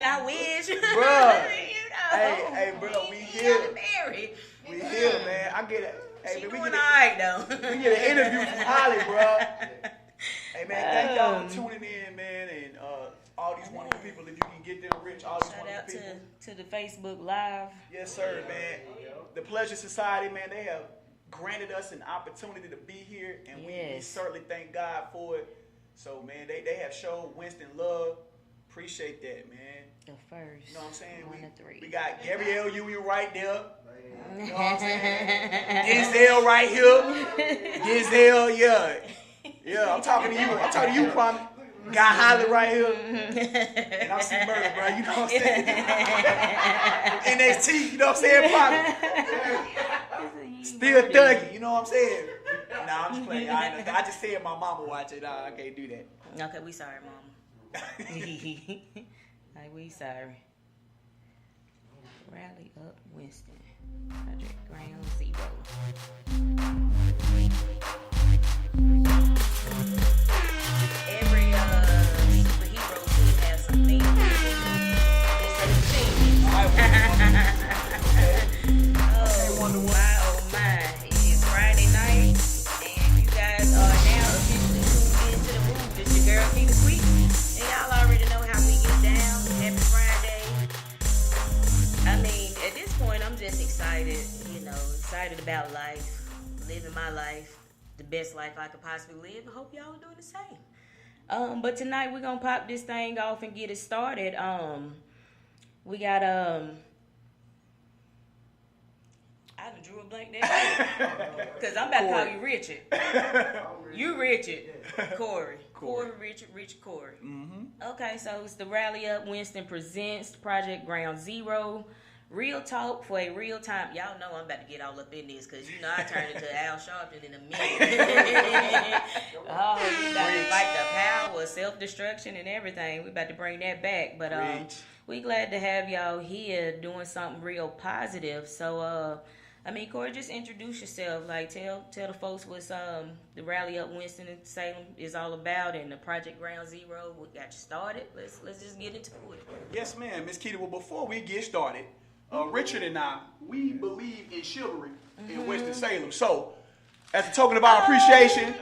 I wish. Bruh. You know. Hey, bro, we here. Married. We here, man. I get it. Hey, She man, doing all right, though. we get an interview from Holly, bro. Hey, man, thank y'all for tuning in, man, and all these wonderful people. If you can get them rich, all these Shout wonderful out people. to the Facebook Live. Yes, sir, man. The Pleasure Society, man, they have granted us an opportunity to be here, and we certainly thank God for it. So, man, they have showed Winston love. Appreciate that, man. The first. You know what I'm saying? One of three. We got Gabrielle Union right there. You know what I'm saying? Denzel right here. Denzel, yeah. Yeah, I'm talking to you. I'm talking to you, Kwame. Got Holly right here. And I'm C Murder, bro. You know what I'm saying? NXT, you know what I'm saying, Kwame? Still thugging, you know what I'm saying? Nah, I'm just playing. I just said my mama watch it. I can't do that. Okay, we sorry, Mama. Like, we sorry. Rally up Winston. Project Ground Zero. Every superhero should have some things. This is oh my. It is Friday night, and you guys are now officially tuned into the booth. This your girl, Keita Sweet. And y'all already know how we get down. Happy Friday. I mean, at this point, I'm just excited, excited about life, living my life, the best life I could possibly live. I hope y'all are doing the same. But tonight we're gonna pop this thing off and get it started. We got I done drew a blank there. Cause I'm about to call you Richard. You Richard. Corey, Richard Corey. Mm-hmm. Okay, so it's the Rally Up Winston presents Project Ground Zero. Real talk for a real time. Y'all know I'm about to get all up in this because I turned into Al Sharpton in a minute. Oh, we about to fight the power of self-destruction and everything. We about to bring that back. But we glad to have y'all here doing something real positive. So Corey, just introduce yourself. Like tell the folks what's the Rally Up Winston and Salem is all about, and the Project Ground Zero. We got you started. Let's just get into it. Yes, ma'am, Miss Keita. Well, before we get started, Richard and I, we believe in chivalry in Winston-Salem. So, as a token of our appreciation,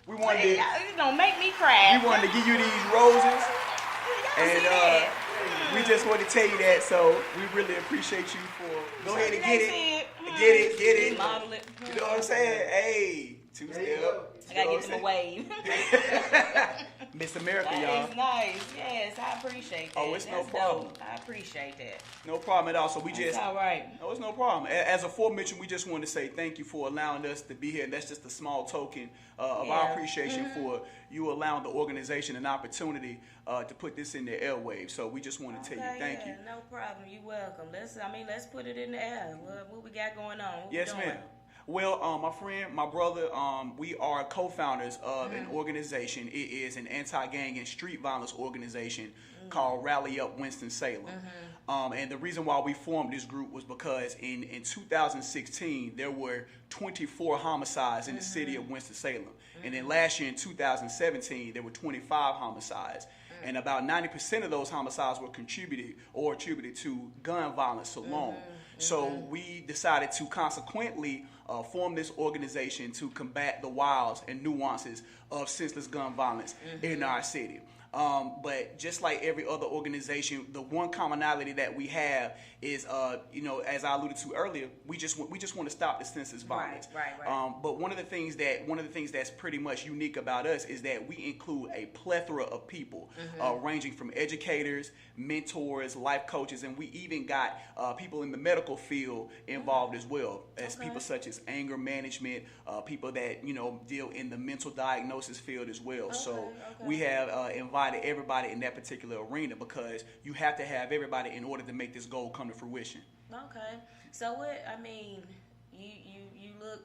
we wanted to. It's gonna make me cry. We wanted to give you these roses, and we just wanted to tell you that. So, we really appreciate you for. Go ahead and get it. Get it. Model it. You know what I'm saying? Hey, two-step. I gotta give them a wave. Miss America, that y'all. That is nice. Yes, I appreciate that. Oh, it's no problem. Dope. I appreciate that. No problem at all. So That's all right. No, it's no problem. As aforementioned, we just want to say thank you for allowing us to be here. And that's just a small token of our appreciation for you allowing the organization an opportunity to put this in the airwaves. So we just want to tell you thank you. No problem. You're welcome. Let's put it in the air. What we got going on? What yes, ma'am. Well, my friend, my brother, we are co-founders of an organization. It is an anti-gang and street violence organization called Rally Up Winston-Salem. And the reason why we formed this group was because in 2016, there were 24 homicides in the city of Winston-Salem. And then last year in 2017, there were 25 homicides. And about 90% of those homicides were attributed to gun violence alone. So we decided to consequently form this organization to combat the wiles and nuances of senseless gun violence in our city. But just like every other organization, the one commonality that we have is, as I alluded to earlier, we just want to stop the senseless violence. Right. But one of the things that's pretty much unique about us is that we include a plethora of people, ranging from educators, mentors, life coaches, and we even got people in the medical field involved as well, as people such as anger management, people that deal in the mental diagnosis field as well. So we have invited everybody in that particular arena because you have to have everybody in order to make this goal come to fruition. Okay. So you look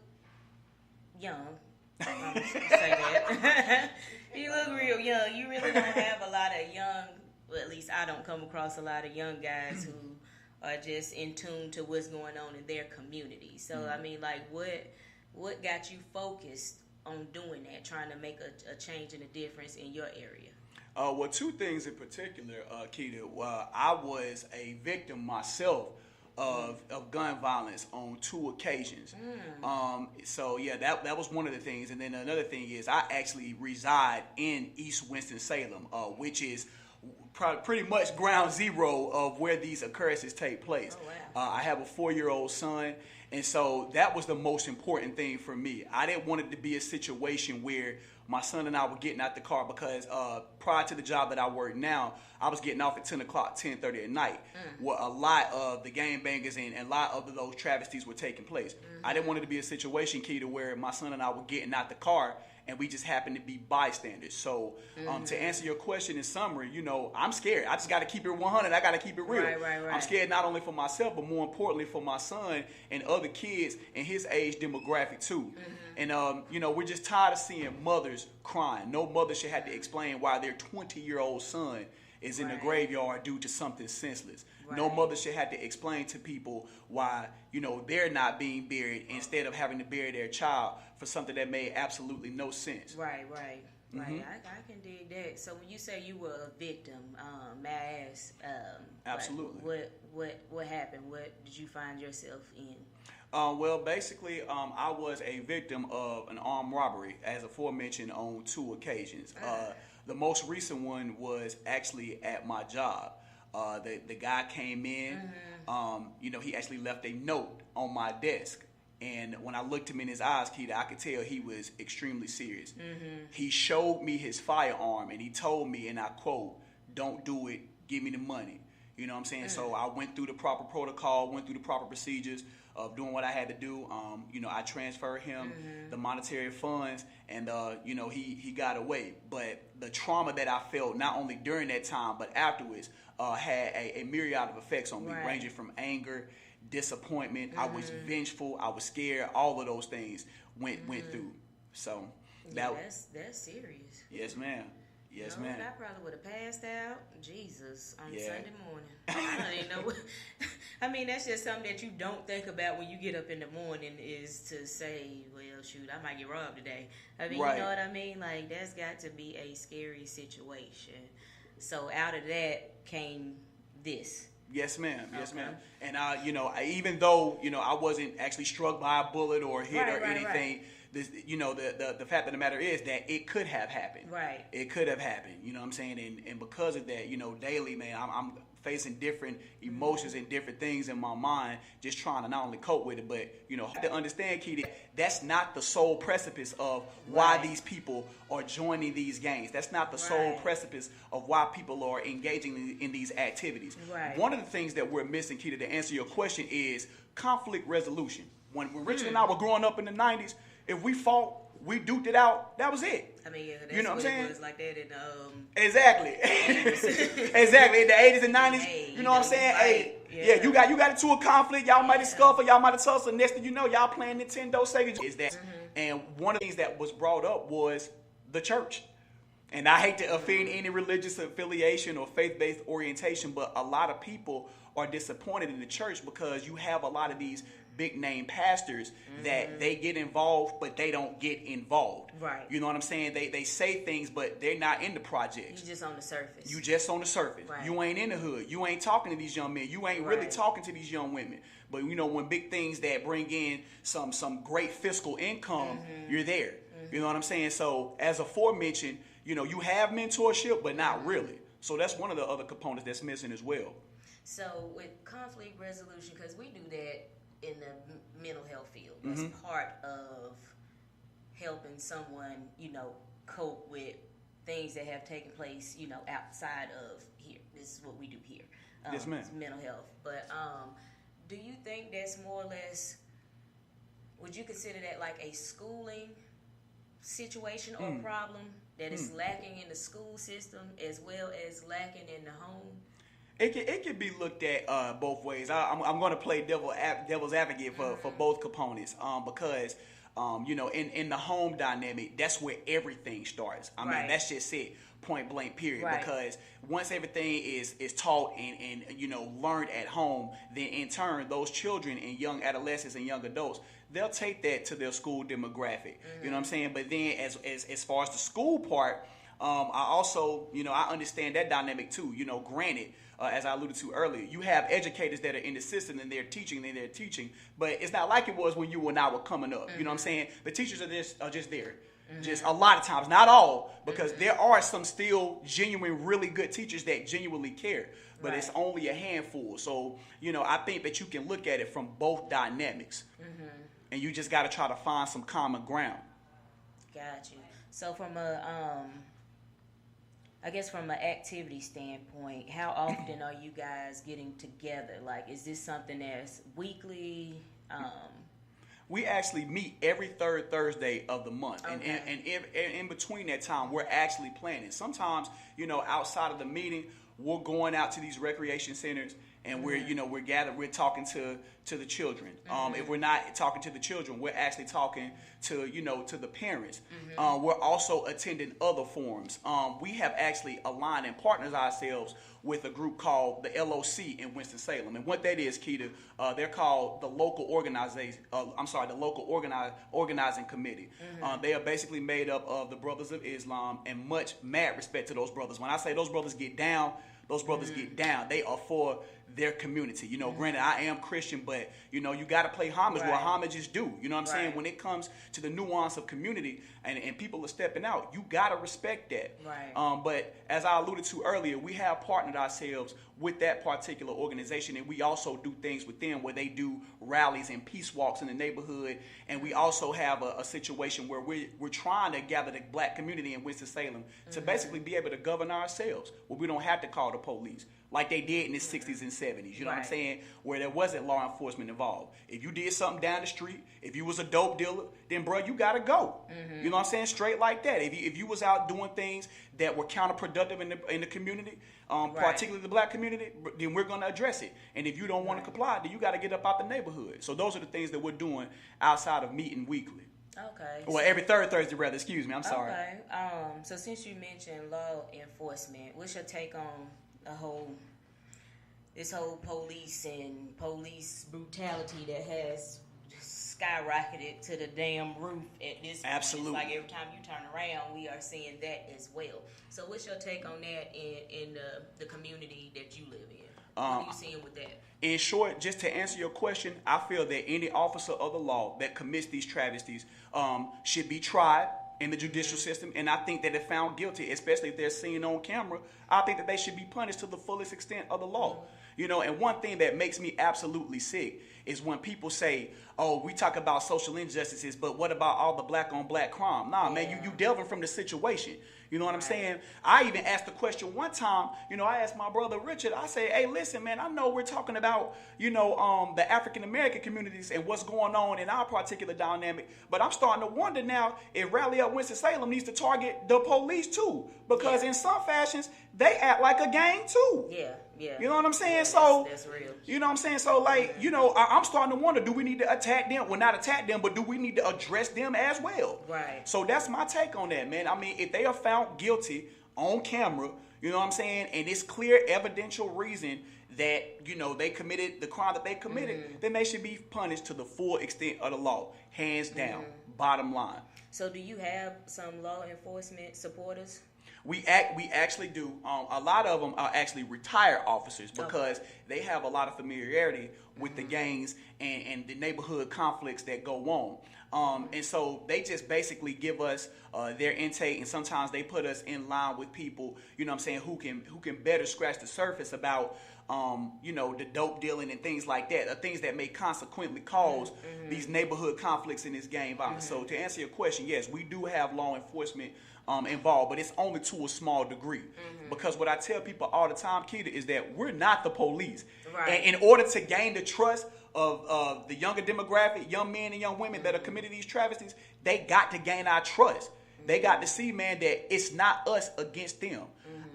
young. I'm just gonna say that. You look real young. You really don't have a lot of young, well, at least I don't come across a lot of young guys who are just in tune to what's going on in their community. So what got you focused on doing that, trying to make a change and a difference in your area? Well, two things in particular, Keita. I was a victim myself of gun violence on two occasions. So yeah, that was one of the things. And then another thing is I actually reside in East Winston-Salem, which is pretty much ground zero of where these occurrences take place. Oh, wow. I have a 4-year-old son, and so that was the most important thing for me. I didn't want it to be a situation where my son and I were getting out the car, because prior to the job that I work now, I was getting off at 10 o'clock, 10:30 at night, where a lot of the gangbangers and a lot of those travesties were taking place. I didn't want it to be a situation, Keita, where my son and I were getting out the car and we just happened to be bystanders. So to answer your question in summary, I'm scared. I just got to keep it 100. I got to keep it real. Right. I'm scared not only for myself, but more importantly for my son and other kids in his age demographic too. And, we're just tired of seeing mothers crying. No mother should have to explain why their 20-year-old son is in the graveyard due to something senseless. No mother should have to explain to people why, they're not being buried instead of having to bury their child for something that made absolutely no sense. Right. I can dig that. So when you say you were a victim, may I ask, Absolutely. What happened? What did you find yourself in? Well, basically, I was a victim of an armed robbery, as aforementioned, on two occasions. The most recent one was actually at my job. The guy came in, he actually left a note on my desk. And when I looked him in his eyes, Keita, I could tell he was extremely serious. He showed me his firearm and he told me, and I quote, "Don't do it, give me the money." You know what I'm saying? So I went through the proper protocol, went through the proper procedures of doing what I had to do. I transferred him the monetary funds, and he got away. But the trauma that I felt, not only during that time but afterwards, had a myriad of effects on me, ranging from anger, disappointment. I was vengeful. I was scared. All of those things went through. So that's serious. Yes, ma'am. Yes, ma'am. I probably would have passed out. Jesus, on Sunday morning. I don't even know. I mean, that's just something that you don't think about when you get up in the morning, is to say, well, shoot, I might get robbed today. I mean, you know what I mean? Like, that's got to be a scary situation. So out of that came this. Yes, ma'am. Yes, ma'am. And even though I wasn't actually struck by a bullet or hit or anything, this, the fact of the matter is that it could have happened. Right. It could have happened. You know what I'm saying? And because of that, daily, man, I'm facing different emotions and different things in my mind, just trying to not only cope with it, but have to understand, Keita, that's not the sole precipice of why these people are joining these gangs. That's not the sole precipice of why people are engaging in these activities. Right. One of the things that we're missing, Keita, to answer your question, is conflict resolution. When Richard and I were growing up in the 90s, if we fought, we duked it out, that was it. I mean, yeah, that's you know what I'm saying? It was like that in exactly, exactly in the 80s and 90s. Hey, you know what I'm saying? Hey, you got into a conflict. Y'all might have scuffled. Y'all might have tussled. Next thing you know, y'all playing Nintendo, Sega. Is that? And one of the things that was brought up was the church. And I hate to offend any religious affiliation or faith-based orientation, but a lot of people are disappointed in the church because you have a lot of these big name pastors that they get involved, but they don't get involved. Right. You know what I'm saying? They say things, but they're not in the projects. You just on the surface. You just on the surface. Right. You ain't in the hood. You ain't talking to these young men. You ain't really talking to these young women. But when big things that bring in some great fiscal income, you're there. You know what I'm saying? So as aforementioned, you have mentorship, but not really. So that's one of the other components that's missing as well. So with conflict resolution, because we do that in the mental health field, that's part of helping someone, cope with things that have taken place, outside of here. This is what we do here. Yes, ma'am. It's mental health. But do you think that's more or less, would you consider that like a schooling situation or problem that is lacking in the school system as well as lacking in the home? It can be looked at both ways. I'm going to play devil's advocate for both components because in the home dynamic, that's where everything starts. I mean, that's just it, point blank, period. Right. Because once everything is taught and learned at home, then in turn those children and young adolescents and young adults, they'll take that to their school demographic. You know what I'm saying? But then as far as the school part, I also, I understand that dynamic too. Granted, as I alluded to earlier, you have educators that are in the system and they're teaching, but it's not like it was when you and I were coming up. You know what I'm saying? The teachers are just there. Just a lot of times, not all, because there are some still genuine, really good teachers that genuinely care, but it's only a handful. So, I think that you can look at it from both dynamics, and you just got to try to find some common ground. Got you. So from I guess from an activity standpoint, how often are you guys getting together? Like, is this something that's weekly? We actually meet every third Thursday of the month. Okay. And in between that time, we're actually planning. Sometimes, outside of the meeting, we're going out to these recreation centers and we're gathered, we're talking to the children. If we're not talking to the children, we're actually talking to the parents. We're also attending other forums. We have actually aligned and partnered ourselves with a group called the LOC in Winston-Salem. And what that is, Keita, they're called the local organizing committee. They are basically made up of the Brothers of Islam, and much mad respect to those brothers. When I say those brothers get down, those brothers get down. They are for their community. Granted, I am Christian, but, you got to play homage where homage is due. You know what I'm saying? When it comes to the nuance of community and people are stepping out, you got to respect that. Right. But as I alluded to earlier, we have partnered ourselves with that particular organization, and we also do things with them where they do rallies and peace walks in the neighborhood. And we also have a situation where we're trying to gather the black community in Winston-Salem to basically be able to govern ourselves, where we don't have to call the police like they did in the 60s and 70s, you know what I'm saying, where there wasn't law enforcement involved. If you did something down the street, if you was a dope dealer, then, bro, you got to go. You know what I'm saying? Straight like that. If you was out doing things that were counterproductive in the community, particularly the black community, then we're going to address it. And if you don't want to comply, then you got to get up out the neighborhood. So those are the things that we're doing outside of meeting weekly. Okay. Well, every third Thursday, rather. Excuse me. I'm sorry. Okay. So since you mentioned law enforcement, what's your take on this whole police brutality that has skyrocketed to the damn roof at this point? Absolutely. It's like every time you turn around, we are seeing that as well. So what's your take on that in the community that you live in? What are you seeing with that? In short, just to answer your question, I feel that any officer of the law that commits these travesties should be tried in the judicial system, and I think that if found guilty, especially if they're seen on camera, I think that they should be punished to the fullest extent of the law. And one thing that makes me absolutely sick is when people say, oh, we talk about social injustices, but what about all the black on black crime? Nah, man, you delving from the situation. You know what I'm saying? I even asked the question one time, I asked my brother Richard, I said, hey, listen, man, I know we're talking about, the African-American communities and what's going on in our particular dynamic, but I'm starting to wonder now if Rally Up Winston-Salem needs to target the police too, because in some fashions, they act like a gang too. Yeah. You know what I'm saying? Yeah, so that's real. You know what I'm saying? So like, I'm starting to wonder, do we need to attack them? Well, not attack them, but do we need to address them as well? Right. So that's my take on that, man. I mean, if they are found guilty on camera, you know what I'm saying, and it's clear evidential reason that, they committed the crime that they committed, then they should be punished to the full extent of the law. Hands down. Bottom line. So do you have some law enforcement supporters? We actually do. A lot of them are actually retired officers because they have a lot of familiarity with the gangs and the neighborhood conflicts that go on. And so they just basically give us their intake, and sometimes they put us in line with people, who can better scratch the surface about the dope dealing and things like that, things that may consequently cause these neighborhood conflicts in this gang violence. So to answer your question, yes, we do have law enforcement involved, but it's only to a small degree. Because what I tell people all the time, Keita, is that we're not the police. Right. And in order to gain the trust of the younger demographic, young men and young women that are committing these travesties, they got to gain our trust. They got to see, man, that it's not us against them.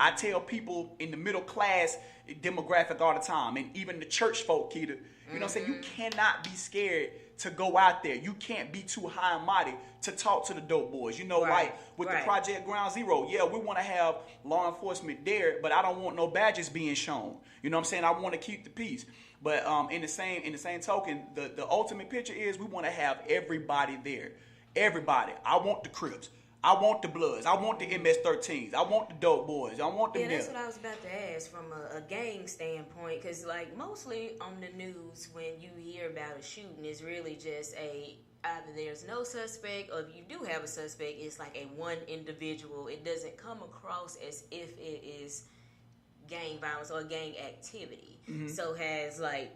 I tell people in the middle class demographic all the time, and even the church folk, Keita, you know what I'm saying? You cannot be scared to go out there. You can't be too high and mighty to talk to the dope boys. Like with the Project Ground Zero, yeah, we want to have law enforcement there, but I don't want no badges being shown. You know what I'm saying? I want to keep the peace. But in the same token, the ultimate picture is we want to have everybody there. Everybody. I want the Crips. I want the Bloods. I want the MS-13s. I want the Dope Boys. I want them. Yeah, that's what I was about to ask from a gang standpoint, because like mostly on the news when you hear about a shooting, it's really just either there's no suspect, or if you do have a suspect, it's like a one individual. It doesn't come across as if it is gang violence or gang activity. Mm-hmm. So has like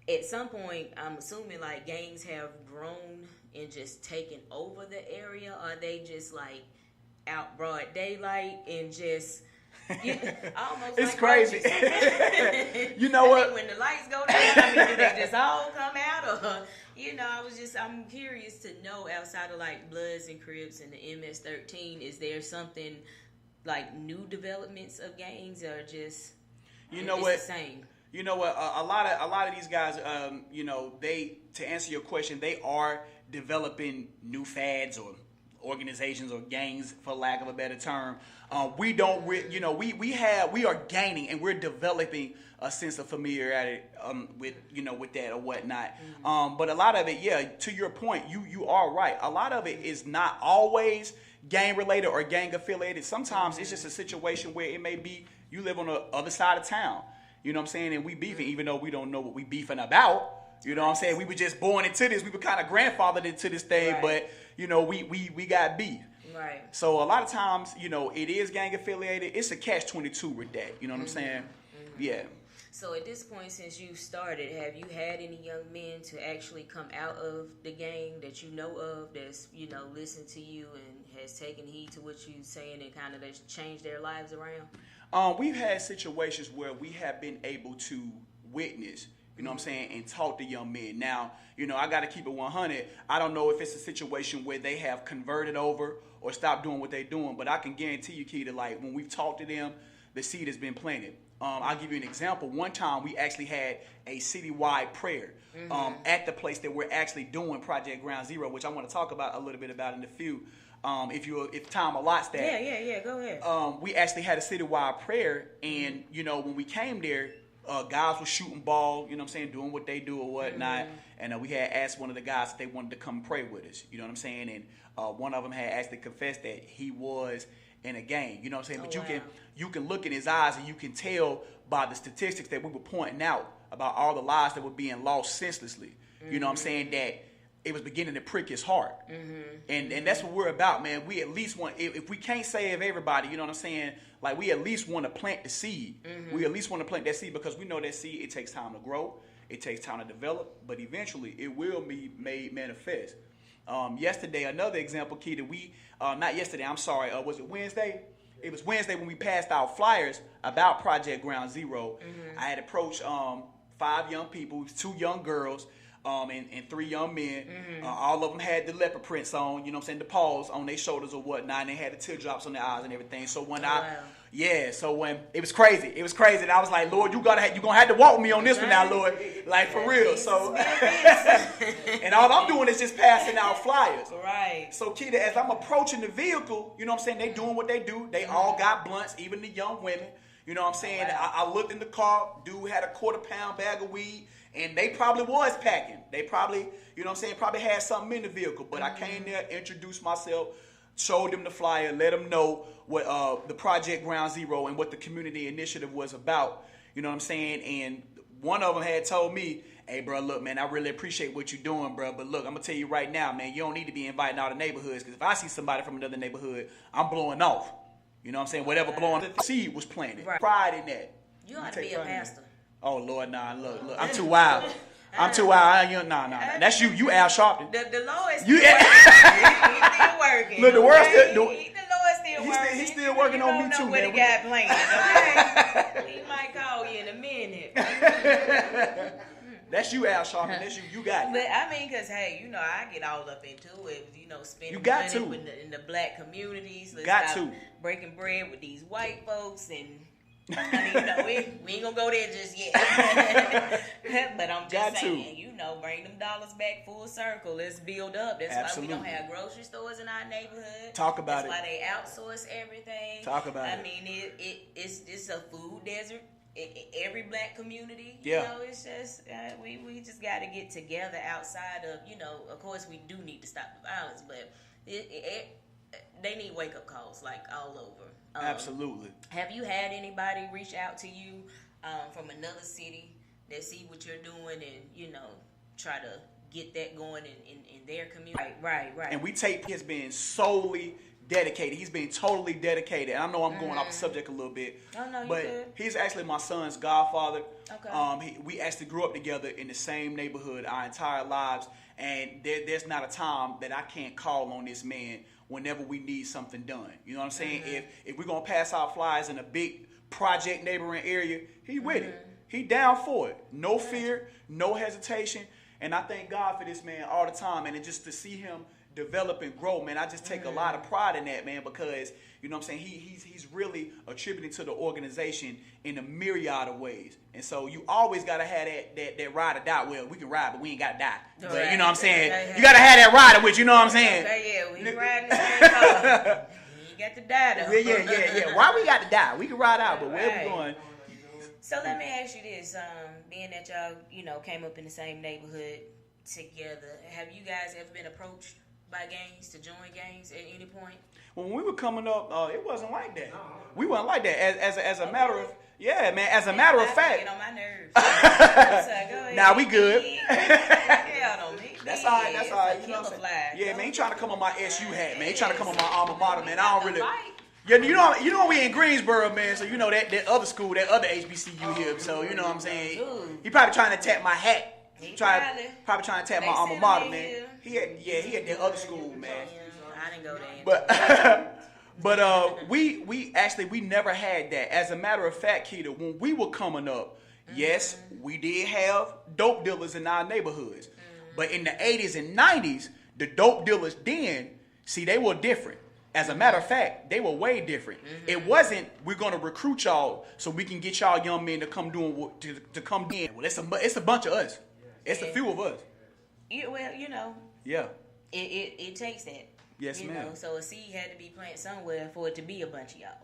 at some point, I'm assuming like gangs have grown and just taken over the area, or they just like out broad daylight and just almost it's like crazy. You know what? When the lights go down, do they just all come out, or I'm curious to know, outside of like Bloods and Crips and the MS-13, is there something like new developments of gangs, or just the same? You know what? A lot of these guys, they, to answer your question, they are developing new fads or organizations or gangs, for lack of a better term. We are gaining and we're developing a sense of familiarity with that or whatnot. Mm-hmm. But a lot of it, to your point, you are right. A lot of it is not always gang related or gang affiliated. Sometimes it's just a situation where it may be you live on the other side of town. You know what I'm saying? And we beefing, even though we don't know what we beefing about. You know what I'm saying? We were just born into this. We were kind of grandfathered into this thing, right. But, we got beef. Right. So a lot of times, it is gang affiliated. It's a catch-22 with that. You know what I'm saying? Mm-hmm. Yeah. So at this point, since you started, have you had any young men to actually come out of the gang that you know of that's, listened to you and has taken heed to what you're saying and kind of that's changed their lives around? We've had situations where we have been able to witness, you know what I'm saying, and talk to young men. Now, I got to keep it 100. I don't know if it's a situation where they have converted over or stopped doing what they're doing, but I can guarantee you, Keita, like when we've talked to them, the seed has been planted. I'll give you an example. One time we actually had a citywide prayer at the place that we're actually doing Project Ground Zero, which I want to talk about a little bit about in a few. If time allots that. Yeah, go ahead. We actually had a citywide prayer, and when we came there, guys were shooting ball, doing what they do or whatnot. And we had asked one of the guys if they wanted to come pray with us, you know what I'm saying? And one of them had actually confessed that he was in a gang, you know what I'm saying? But you can look in his eyes and you can tell by the statistics that we were pointing out about all the lives that were being lost senselessly. You know what I'm saying? That it was beginning to prick his heart. And that's what we're about, man. We at least want, if we can't save everybody, you know what I'm saying? Like, we at least want to plant the seed. We at least want to plant that seed because we know that seed, it takes time to grow. It takes time to develop. But eventually, it will be made manifest. Yesterday, another example, Keita, not yesterday, I'm sorry, was it Wednesday? It was Wednesday when we passed out flyers about Project Ground Zero. I had approached 5 young people, 2 young girls, and 3 young men. All of them had the leopard prints on, you know what I'm saying, the paws on their shoulders or whatnot, and they had the teardrops on their eyes and everything. So when when it was crazy. And I was like, Lord, you're gonna have to walk me on this one now, Lord. Like, for real. So and all I'm doing is just passing out flyers. Right. So Keita, as I'm approaching the vehicle, you know what I'm saying, they doing what they do. They all got blunts, even the young women. You know what I'm saying? I looked in the car, dude had a 1/4-pound bag of weed. And they probably was packing. They probably, you know what I'm saying, probably had something in the vehicle. But I came there, introduced myself, showed them the flyer, let them know what the Project Ground Zero and what the community initiative was about. You know what I'm saying? And one of them had told me, hey, bro, look, man, I really appreciate what you're doing, bro. But look, I'm going to tell you right now, man, you don't need to be inviting all the neighborhoods. Because if I see somebody from another neighborhood, I'm blowing off. You know what I'm saying? Whatever blowing, the seed was planted. Right. Pride in that. You ought to be a pastor. Oh, Lord, nah, look, I'm too wild. I'm too wild. Nah. That's you. You Al Sharpton. The Lord is still working. Look, the Lord still working. He's still working on me too, man. man. He got plans, okay? He might call you in a minute. That's you, Al Sharpton. That's you. You got it. But I mean, because, hey, I get all up into it, spending you got money in the black communities. You got to. Breaking bread with these white folks and... we ain't gonna go there just yet. But I'm just saying, bring them dollars back full circle. Let's build up. That's Absolutely. why we don't have grocery stores in our neighborhood. Talk about That's it. why they outsource everything. Talk about it. I mean, it's a food desert. Every black community, yeah. It's just we just got to get together outside of, of course we do need to stop the violence, but they need wake up calls like all over. Absolutely. Have you had anybody reach out to you from another city that see what you're doing and try to get that going in their community? Right. And we take has been solely dedicated. He's been totally dedicated. And I know I'm going off the subject a little bit. Oh, no, but good. He's actually my son's godfather. Okay. We actually grew up together in the same neighborhood our entire lives. And there's not a time that I can't call on this man whenever we need something done. You know what I'm saying? If we're going to pass out flyers in a big project neighboring area, he with it. He down for it. No fear, no hesitation. And I thank God for this man all the time. And just to see him develop and grow, man, I just take a lot of pride in that, man, because, you know what I'm saying, he's really attributing to the organization in a myriad of ways. And so you always got to have that ride or die. Well, we can ride, but we ain't got to die. Right. But you know what I'm saying? Okay. You got to have that rider with you, know what I'm saying? Okay, yeah, we riding this thing car. You got to die, though. Yeah. Why we got to die? We can ride out, but where we going? So let me ask you this. Being that y'all, came up in the same neighborhood together, have you guys ever been approached by gangs to join gangs at any point? When we were coming up, it wasn't like that. We wasn't like that. As a matter of, man. As a matter of fact. Get on my nerves. Nah, we good. That's all right. You know what I'm saying? Yeah, man. He trying to come on my SU hat, man. He trying to come on my alma mater, man. I don't really. Yeah, you know we in Greensboro, man. So you know that other school, that other HBCU here. So you know what I'm saying. He probably trying to attack my hat. Probably trying to attack my alma mater, man. He had that other school, man. I didn't go there. But we never had that. As a matter of fact, Keita, when we were coming up, yes, we did have dope dealers in our neighborhoods. But in the 80s and 90s, the dope dealers then, they were different. As a matter of fact, they were way different. It wasn't we're gonna recruit y'all so we can get y'all young men to come to come in. Well, it's a bunch of us. It's a few of us. Yeah, well, Yeah. It takes that. Yes, ma'am. So a seed had to be planted somewhere for it to be a bunch of y'all.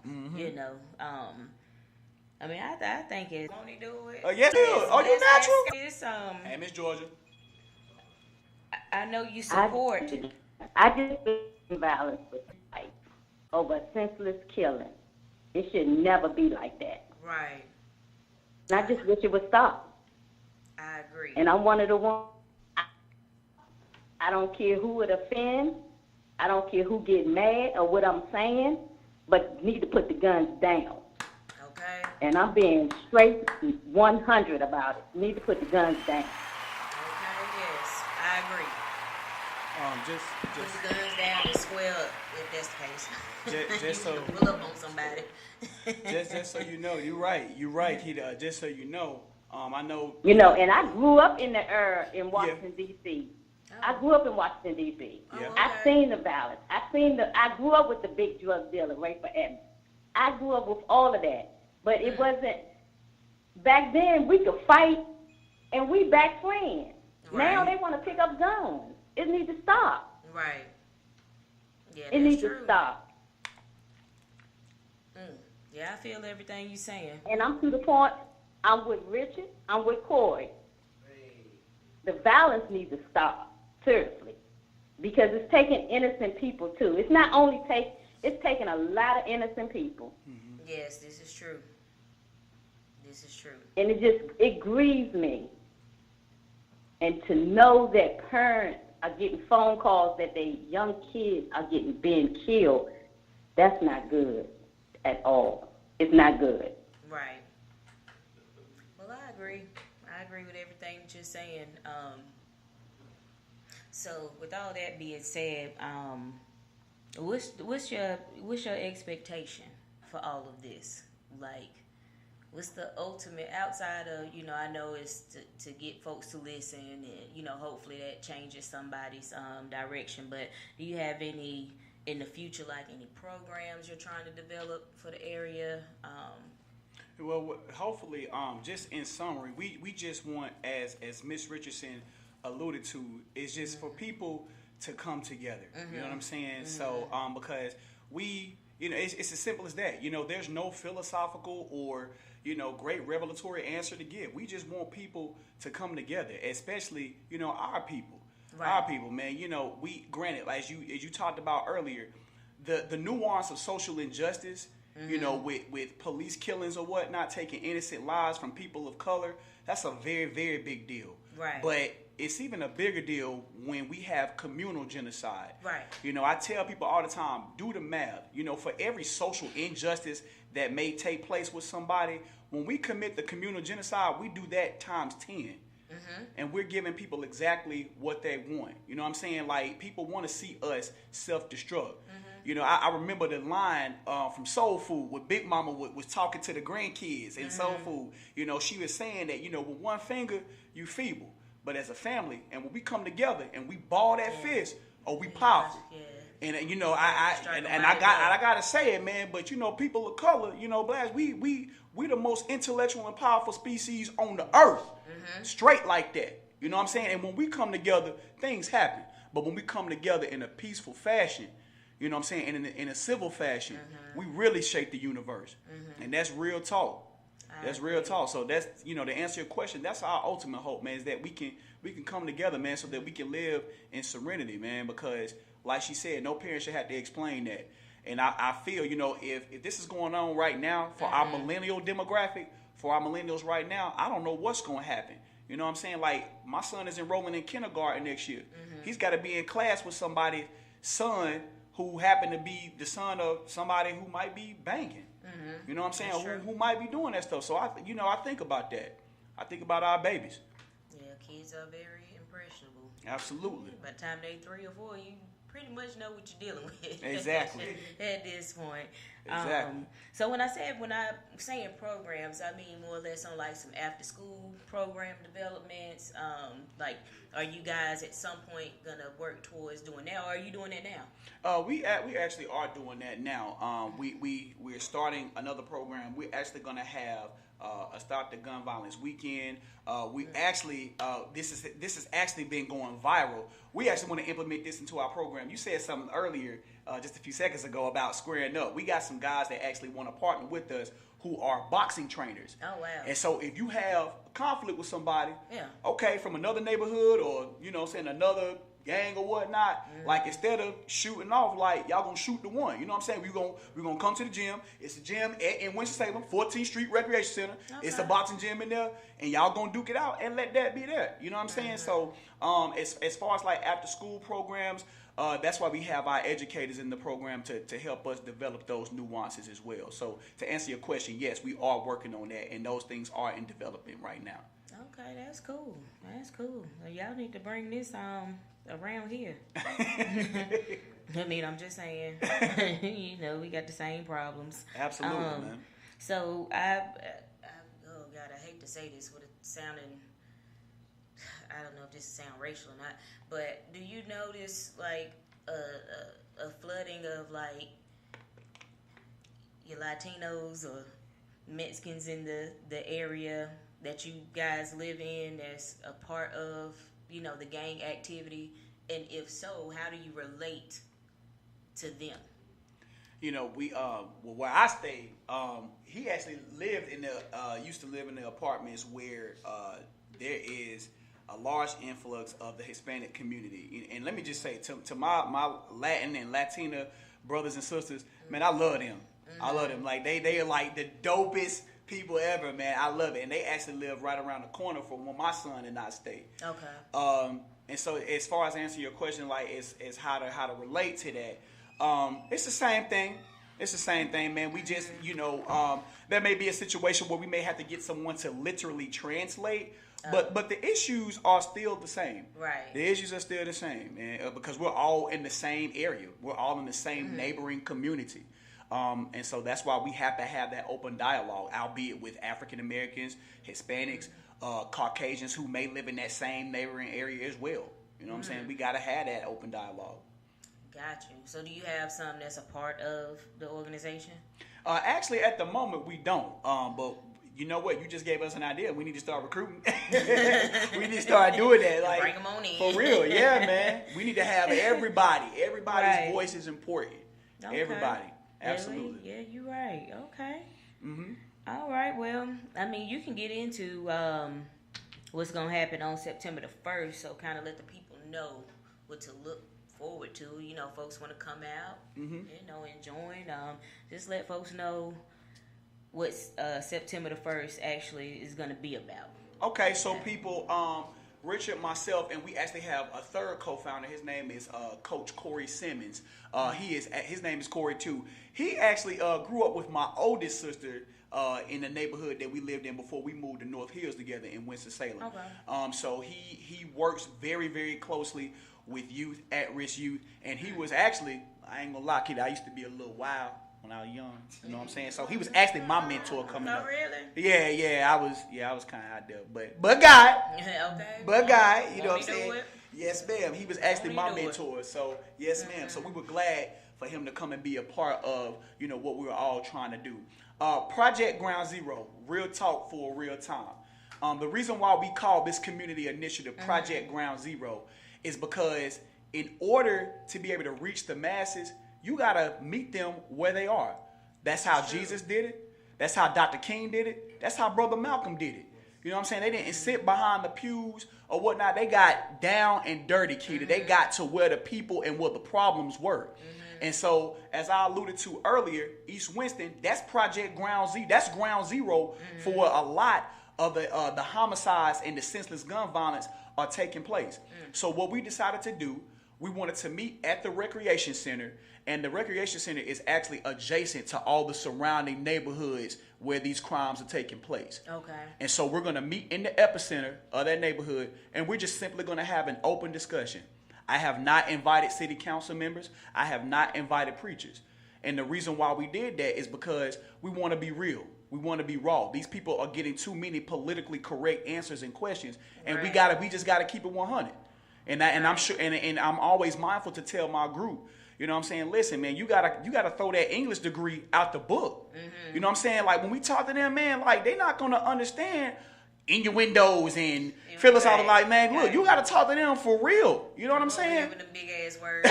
I mean, I think it's. Won't he do it? Yes, you natural? Hey, Miss Georgia. I know you support. I just been violence with life over senseless killing. It should never be like that. Right. And I just wish it would stop. I agree. And I'm one of the ones. I don't care who it offends. I don't care who get mad or what I'm saying, but need to put the guns down. Okay. And I'm being straight 100 about it. Need to put the guns down. Okay, yes, I agree. Just put the guns down and square up if that's the case. Just so pull up on somebody. just so you know, you're right, Keita. Just so you know, I know. And I grew up in in Washington D.C. I grew up in Washington, D.C. Yeah. I seen the violence. I grew up with the big drug dealer, Rayford Evans. I grew up with all of that. But it wasn't, back then we could fight and we back friends. Right. Now they want to pick up guns. It needs to stop. Right. Yeah, it needs to stop. Yeah, I feel everything you're saying. And I'm to the point, I'm with Richard, I'm with Corey. The violence needs to stop. Seriously, because it's taking innocent people too. It's not only it's taking a lot of innocent people. Yes, this is true. And it grieves me. And to know that parents are getting phone calls that their young kids are being killed, that's not good at all. It's not good. Right. Well, I agree. I agree with everything that you're saying. So, with all that being said, what's your expectation for all of this? Like, what's the ultimate outside of I know it's to get folks to listen and hopefully that changes somebody's direction. But do you have any in the future, like any programs you're trying to develop for the area? Well, hopefully, just in summary, we just want, as Miss Richardson alluded to, is just for people to come together. You know what I'm saying? So, because it's as simple as that. There's no philosophical or great revelatory answer to give. We just want people to come together, especially our people. Right. Our people, man. We granted, as you talked about earlier, the nuance of social injustice, you know, with police killings or whatnot, taking innocent lives from people of color, that's a very, very big deal. Right. But it's even a bigger deal when we have communal genocide. Right. You know, I tell people all the time, do the math. You know, for every social injustice that may take place with somebody, when we commit the communal genocide, we do that times 10. And we're giving people exactly what they want. You know what I'm saying? Like, people want to see us self-destruct. You know, I remember the line from Soul Food where Big Mama was talking to the grandkids in Soul Food. You know, she was saying that, you know, with one finger, you feeble. But as a family, and when we come together and we ball that fist, we powerful. And you know, I gotta say it, man. But you know, people of color, you know, blacks, we the most intellectual and powerful species on the earth, straight like that. You know what I'm saying? And when we come together, things happen. But when we come together in a peaceful fashion, you know what I'm saying, and in a civil fashion, we really shake the universe, and that's real talk. That's real talk. So that's, you know, to answer your question, that's our ultimate hope, man, is that we can come together, man, so that we can live in serenity, man, because like she said, no parent should have to explain that. And I feel, you know, if this is going on right now for our millennial demographic, for our millennials right now, I don't know what's going to happen. You know what I'm saying? Like, my son is enrolling in kindergarten next year. He's got to be in class with somebody's son who happened to be the son of somebody who might be banging. You know what I'm saying? Who might be doing that stuff. So, I think about that. I think about our babies. Yeah, kids are very impressionable. Absolutely. By the time they 3 or 4, you pretty much know what you're dealing with. Exactly. At this point. Exactly. So when I'm saying programs, I mean more or less on like some after school program developments. Like, are you guys at some point gonna work towards doing that, or are you doing that now? We actually are doing that now. We're starting another program. We're actually gonna have a Stop the Gun Violence weekend. This has actually been going viral. We actually want to implement this into our program. You said something earlier, just a few seconds ago, about squaring up. We got some guys that actually want to partner with us who are boxing trainers. Oh, wow. And so if you have a conflict with somebody, okay, from another neighborhood or, you know, saying another gang or whatnot, like, instead of shooting off, like, y'all gonna shoot the one. You know what I'm saying? We're gonna come to the gym. It's a gym in Winston-Salem, 14th Street Recreation Center. Okay. It's a boxing gym in there, and y'all gonna duke it out and let that be there. You know what I'm saying? So as far as like after school programs, that's why we have our educators in the program to help us develop those nuances as well. So to answer your question, yes, we are working on that, and those things are in development right now. Okay, that's cool. That's cool. Well, y'all need to bring this around here. I mean, I'm just saying, you know, we got the same problems. Absolutely, man. So oh God, I hate to say this with it sounding, I don't know if this sound racial or not, but do you notice like a flooding of like your Latinos or Mexicans in the area that you guys live in that's a part of, you know, the gang activity? And if so, how do you relate to them? You know, we where I stay, he actually used to live in the apartments where there is a large influx of the Hispanic community. And let me just say, to my Latin and Latina brothers and sisters, man, I love them. I love them. Like, they are like the dopest people ever, man. I love it. And they actually live right around the corner from where my son and I stay. Okay. And so as far as answering your question, like, it's how to relate to that, it's the same thing. It's the same thing, man. We just, you know, there may be a situation where we may have to get someone to literally translate, but the issues are still the same. Right. The issues are still the same, man, because we're all in the same area. We're all in the same neighboring community. And so that's why we have to have that open dialogue, albeit with African Americans, Hispanics, Caucasians who may live in that same neighboring area as well. You know what I'm saying? We got to have that open dialogue. Got you. So do you have some that's a part of the organization? Actually, at the moment, we don't. But you know what? You just gave us an idea. We need to start recruiting. We need to start doing that. Like, bring them on in. For real, yeah, man. We need to have everybody. Everybody's voice is important. Okay. Everybody. Absolutely. Yeah, you're right. Okay. All right. Well, I mean, you can get into what's going to happen on September the 1st, so kind of let the people know what to look forward to. Folks want to come out, and join. Just let folks know what September the 1st actually is going to be about. Okay, so people, Richard, myself, and we actually have a third co-founder. His name is Coach Corey Simmons. His name is Corey too. He actually grew up with my oldest sister in the neighborhood that we lived in before we moved to North Hills together in Winston-Salem. Okay. So he works very, very closely with youth, at-risk youth, and he was actually, I ain't gonna lie, kid, I used to be a little wild when I was young. You know what I'm saying? So he was actually my mentor coming up. Oh, really? Yeah, I was kind of out there, but God, okay. but God, you know what I'm me do saying? it? Yes, ma'am. He was actually my Want me to mentor. So yes, ma'am. So we were glad for him to come and be a part of, what we were all trying to do. Project Ground Zero, real talk for a real time. The reason why we call this community initiative Project Ground Zero is because in order to be able to reach the masses, you got to meet them where they are. That's how Jesus did it. That's how Dr. King did it. That's how Brother Malcolm did it. You know what I'm saying? They didn't sit behind the pews or whatnot. They got down and dirty, Keita. They got to where the people and where the problems were. And so, as I alluded to earlier, East Winston, that's Project Ground Zero. That's Ground Zero for a lot of the homicides and the senseless gun violence are taking place. So what we decided to do, we wanted to meet at the recreation center, and the recreation center is actually adjacent to all the surrounding neighborhoods where these crimes are taking place. Okay. And so we're going to meet in the epicenter of that neighborhood, and we're just simply going to have an open discussion. I have not invited city council members. I have not invited preachers. And the reason why we did that is because we want to be real. We want to be raw. These people are getting too many politically correct answers and questions, and we just gotta keep it 100. And I'm sure, and I'm always mindful to tell my group, you know what I'm saying? Listen, man, you gotta throw that English degree out the book. You know what I'm saying? Like when we talk to them, man, like they're not gonna understand innuendos and fill us out like, man, look, you gotta talk to them for real. You know what I'm saying? Giving them big ass words.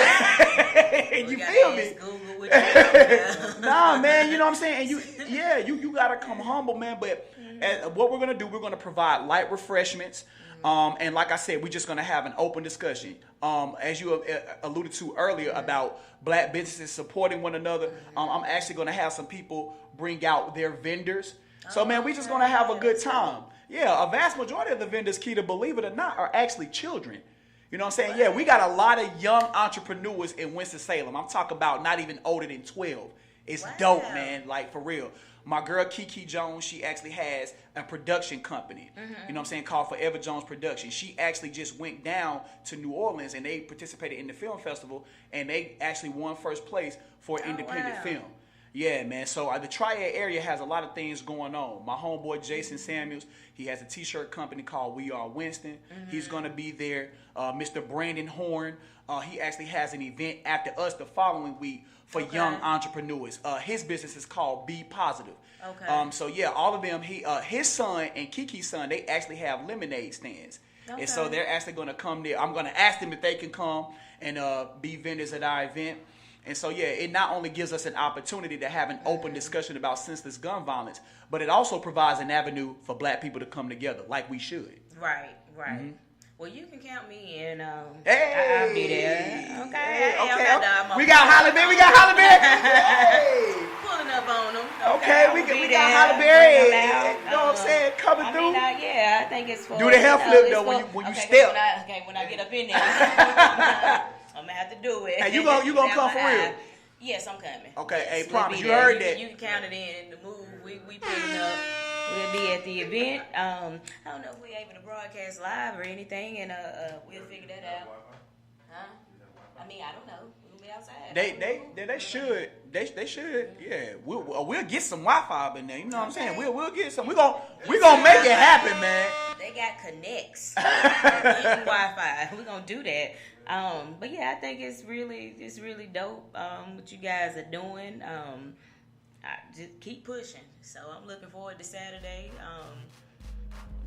You feel me? Google what Nah, man, you know what I'm saying? And you gotta come humble, man. But what we're gonna do, we're gonna provide light refreshments. And like I said, we're just gonna have an open discussion. As you alluded to earlier about black businesses supporting one another, I'm actually gonna have some people bring out their vendors. So, man, we're just gonna have a good time. Yeah, a vast majority of the vendors, Keita, believe it or not, are actually children. You know what I'm saying? Yeah, we got a lot of young entrepreneurs in Winston-Salem. I'm talking about not even older than 12. It's dope, man, like for real. My girl Kiki Jones, she actually has a production company, you know what I'm saying, called Forever Jones Production. She actually just went down to New Orleans and they participated in the film festival and they actually won first place for independent film. Yeah, man. So the Triad area has a lot of things going on. My homeboy Jason Samuels, he has a t-shirt company called We Are Winston. He's going to be there. Mr. Brandon Horn, he actually has an event after us the following week for young entrepreneurs. His business is called Be Positive. Okay. So yeah, all of them, his son and Kiki's son, they actually have lemonade stands. Okay. And so they're actually going to come there. I'm going to ask them if they can come and be vendors at our event. And so, yeah, it not only gives us an opportunity to have an open discussion about senseless gun violence, but it also provides an avenue for black people to come together like we should. Right. Well, you can count me in. Hey! I'll be there. Okay. We got Holly Berry. Hey! Pulling up on them. Okay, we got Holly Berry. You know what I'm saying? Coming through. I think it's for. Do the hair flip, though, when you step. When I get up in there. I'm gonna have to do it. Hey, you gonna come for real? Yes, I'm coming. Okay, yes, hey, promise. You heard that. You can count it in the move. We putting up. We'll be at the event. I don't know if we're able to broadcast live or anything, and we'll figure that out. Huh? I mean, I don't know. We'll be outside. They should. They should. Yeah, we'll get some Wi-Fi up in there. You know what I'm saying? We'll get some. We gonna make it happen, man. They got connects. Wi-Fi. We're gonna do that. But yeah, I think it's really dope what you guys are doing. I just keep pushing. So I'm looking forward to Saturday,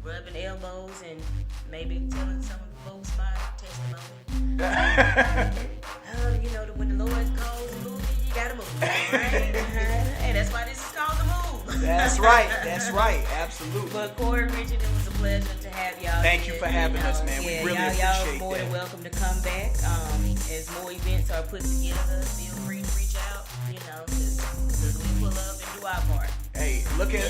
rubbing elbows and maybe telling some folks my testimony. When the Lord calls to move, you gotta move, right? And that's why this is called The Move. That's right. Absolutely. But Corey, Richard, it was a pleasure to have y'all Thank you for having us, man. We really y'all appreciate more than that. welcome to come back. As more events are put together, feel free to reach out. Cause we pull up and do our part. Hey, look at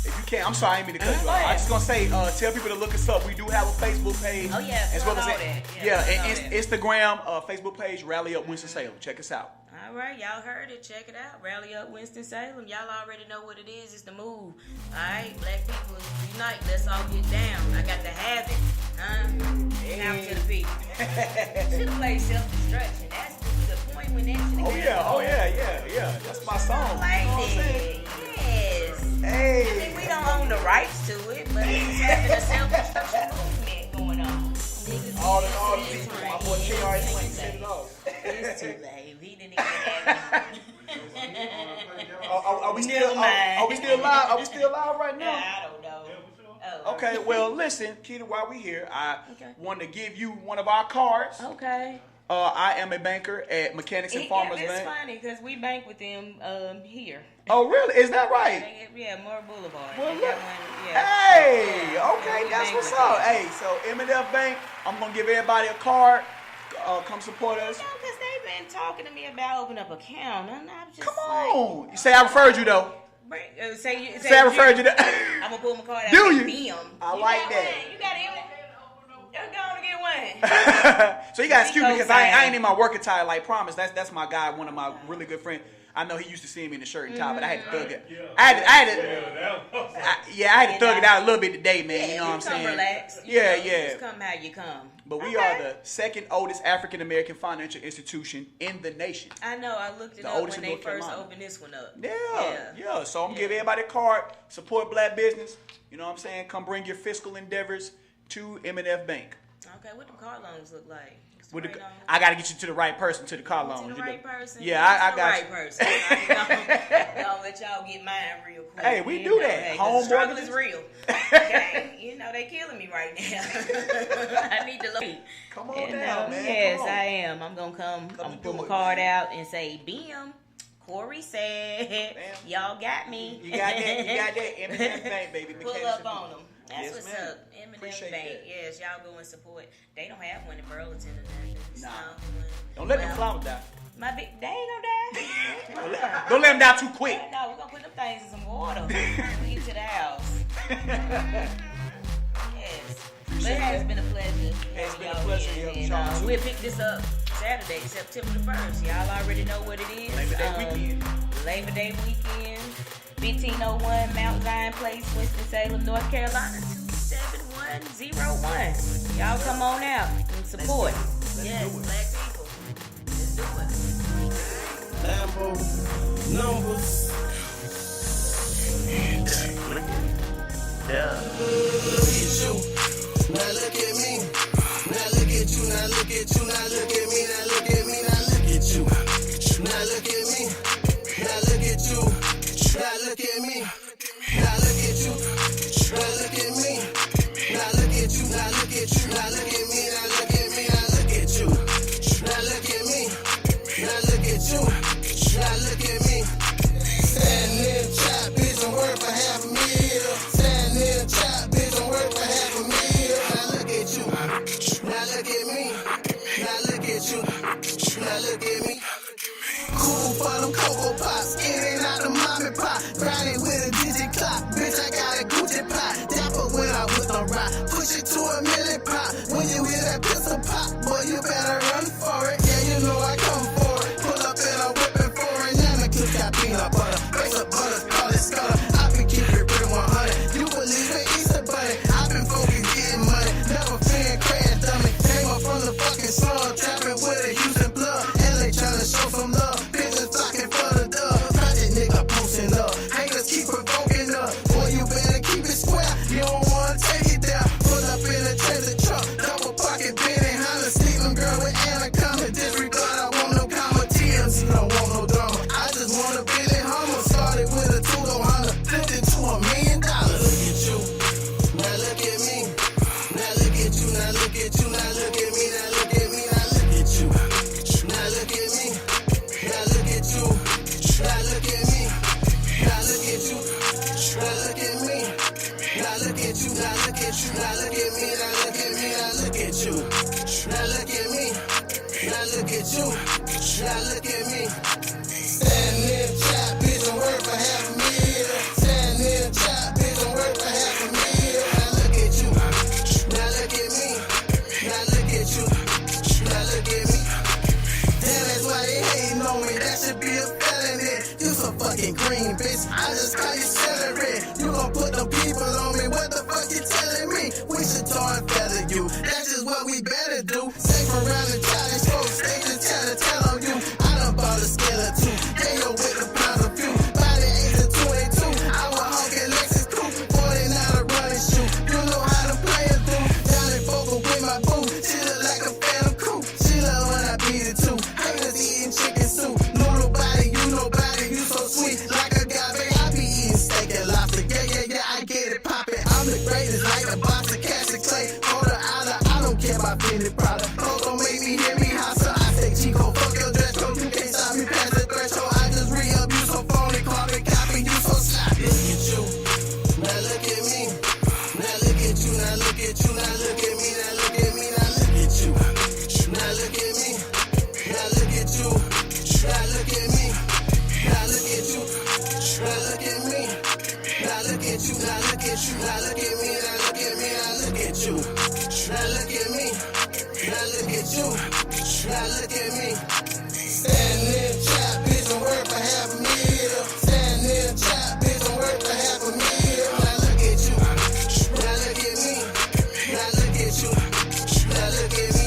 if you can. I'm sorry, I didn't mean to cut you off. I'm just gonna say, tell people to look us up. We do have a Facebook page. Oh yeah, as well as all that. that. And Instagram, Facebook page, Rally Up Winston-Salem. Check us out. All right, y'all heard it. Check it out. Rally Up Winston-Salem. Y'all already know what it is. It's the move. All right, black people unite. Let's all get down. I got to have it. Down to the people. Should have played Self-Destruction. That's the point when that should have Yeah. That's my song. Like You know what I'm saying? it. Yes. Hey. I mean, we don't own the rights to it, but it's having a self-destruction movement going on. Niggas All is the this my right. boy It's King already too went and set late. it off. It's too late. He didn't even have it. Are we still Never mind. are we still live? Are we still live right Nah, now? I don't know. Oh, Okay, well listen, Keita, while we here, I Okay. want to give you one of our cards. Okay. I am a banker at Mechanics and Farmers It's Bank. funny because we bank with them here. Oh, really? Is that right? Yeah, Moore Boulevard. Well, They look. got one, yeah. Hey, Yeah, okay, we that's bank what's with up. them. Hey, so M&F Bank, I'm gonna give everybody a card. Come support us. No, because they've been talking to me about opening up an account, and I'm just Come like, on. You say I referred you though. say Say I referred you. I'm gonna pull my card out. Do and you? beam. I You like got that. One. You got it. You're going to get one. So you guys excuse me because I Co-sign. ain't in my work attire like promised. That's my guy, one of my really good friends. I know he used to see me in the shirt and tie, but I had to thug it. I had to thug it out a little bit today, man. You know what I'm saying? Relax. Yeah. Just come how you come. But we are the second oldest African American financial institution in the nation. I know. I looked it The up oldest when in they North first Carolina. opened this one up. Yeah. So I'm giving everybody a card. Support black business. You know what I'm saying? Come bring your fiscal endeavors to M&F Bank. Okay, what do car loans look like? With the, I got to get you to the right person, to the car loan. To the right person? Yeah, I got right you. person. I'm gonna let y'all get mine real quick. Hey, we do that. Hey, Home the struggle is mortgages. real. Okay, they killing me right now. I need to look. Come on down, man. Yes, Come on. I am. I'm gonna come. I'm Come gonna and pull do my it, card man. out and say, "Bam." Corey said, Bam. "Y'all got me." You got that. M&F Bank, baby. Pull Mechanics up and on them. That's Yes, what's ma'am. up. M&M Appreciate Bank. that. Yes, y'all go and support. They don't have one in Burlington or nothing. Nah. So, Don't let them well, flowers die. My big, they ain't gonna die. Don't let them die too quick. No, we're gonna put them things in some water when we get to the house. Yes. But it has been a pleasure. It's been a having pleasure, y'all yeah, in. Sean, And too. we'll pick this up Saturday, September the 1st. Y'all already know what it is. Labor Day weekend. Labor Day weekend. 1501 Mount Zion Place, Winston-Salem, North Carolina, 27101. Y'all come on out and support. Yes, black people. Let's do it. Lambo numbers. Yeah. Look at you. Now look at me. Now look at you. Now look at you. Now look at me. Now look at me. Now look at you. Now look at me. Now look at you. Now look at me. Now look at you. Now look at me. Now look at you. Now look at you. Now look at me. Now look at me. Now look at you. Now look at me. Now look at you. Now look at me. Standing in the trap, bitch, I'm worth a half a meal. Standing in the trap, bitch, I'm worth a half a meal. Now look at you. Now look at me. Now look at you. Now look at me. Cool for them Cocoa Pops. In and out the mommy pop. Grinding with a digit clock. Bitch, I got a Gucci pot. Dapper when I with the rock. Push it to a milli pop. When you hear that pistol pop, boy, you better run for it. Yeah, you know I come for it. Pull up in a whipping foreign. Yammy clip got peanut butter. Race of butter, call it scutter. I been keeping it real 100. You believe in Easter Bunny. I been focused getting money. Never fearing crash dummy. Came up from the fucking sun. Trapping with a Houston blood. LA trying to show some love. Bitches flocking for the dub. Project nigga posting up. Haters keep provoking up. Boy, you better keep it square. You don't wanna take it there. Pull up in a trailer truck. me, now look at me, now look at you. Now look at me, now look at you. Now look at me. Standing in chop, bitch, I'm worth for half a meal. Standing in chop, bitch, I'm worth for half a meal. Now look at you. Now look at me. Now look at you. Now look at me. Damn, that's why they hating on me. That should be a felony. You so fucking green, bitch. I just call you celery. You gon' put them people on me. What the fuck you telling me? We should tar and feather you. That's just what we better do. Safe around the childish folks. They just tell on you. I done bought a scale or two. They yo with the pounds of few. Body 8 to 22. I was honking Lexus coupe. 49 a running shoe. You know how to play it through. Down in Boca with my boo. She look like a phantom coupe. She love when I beat it too. Haters eating chicken soup. Know nobody, you nobody. You so sweet like a agave. I be eating steak and lobster. Yeah, I get it poppin'. I'm the greatest like a box of cash and clay. Hold her out, I don't care about Fendi Prada. Don't gon' make me hear me hostile. I say Chico, fuck your dress code. You can't stop me past the threshold. I just re-up, you so phony, carbon copy, you so sloppy. Look at you, now look at me. Now look at you, now look at you, now look at me, now look at me, now look at you. Now look at me, now look at you, now look at me, now look at you, now look at me, now look at you, now look at you, now look at me, now look at me, now look at you. Now look at me, now look at you, now look at me. Standing in chop, bitch, I'm worth for half a meal. Standing in chop, bitch, I'm worth for half a meal. Now look at you, now look at me, now look at you, now look at me.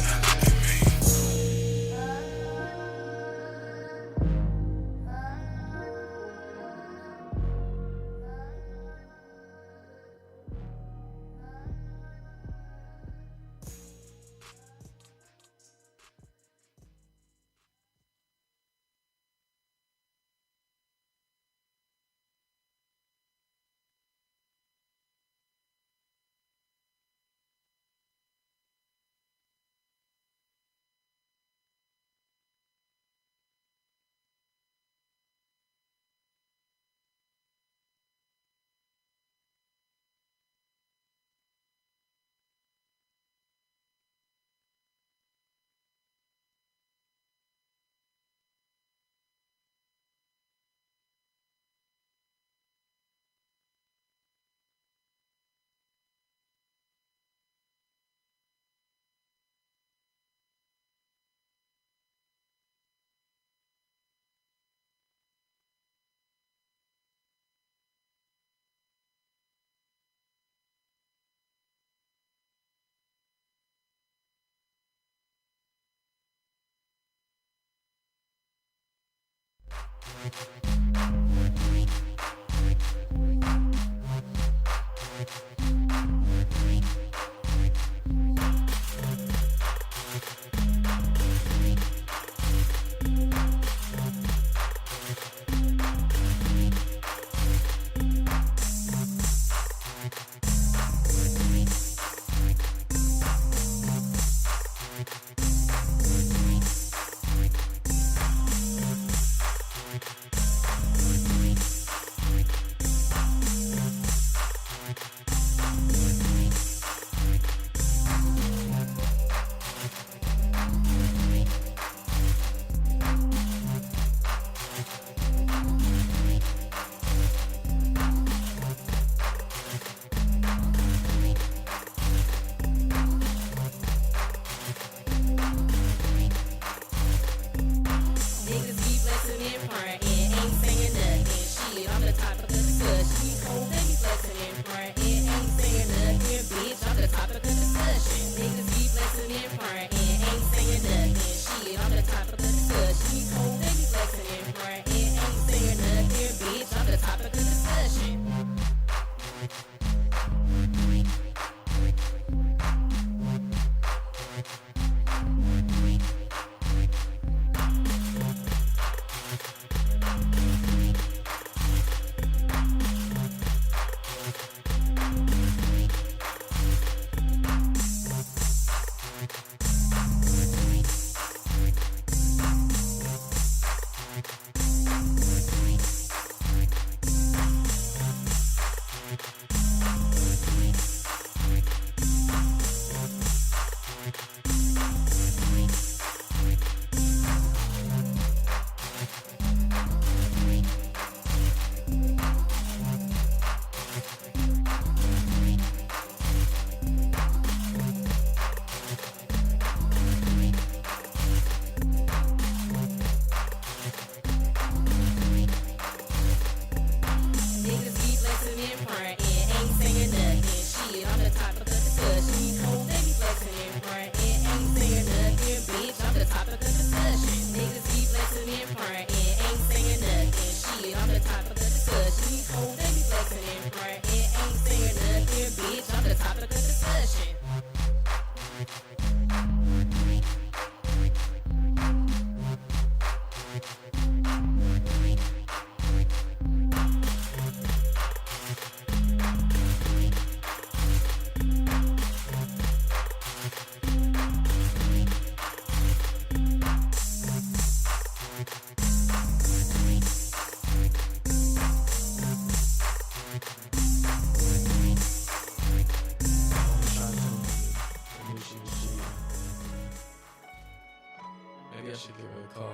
Maybe I should give her a call.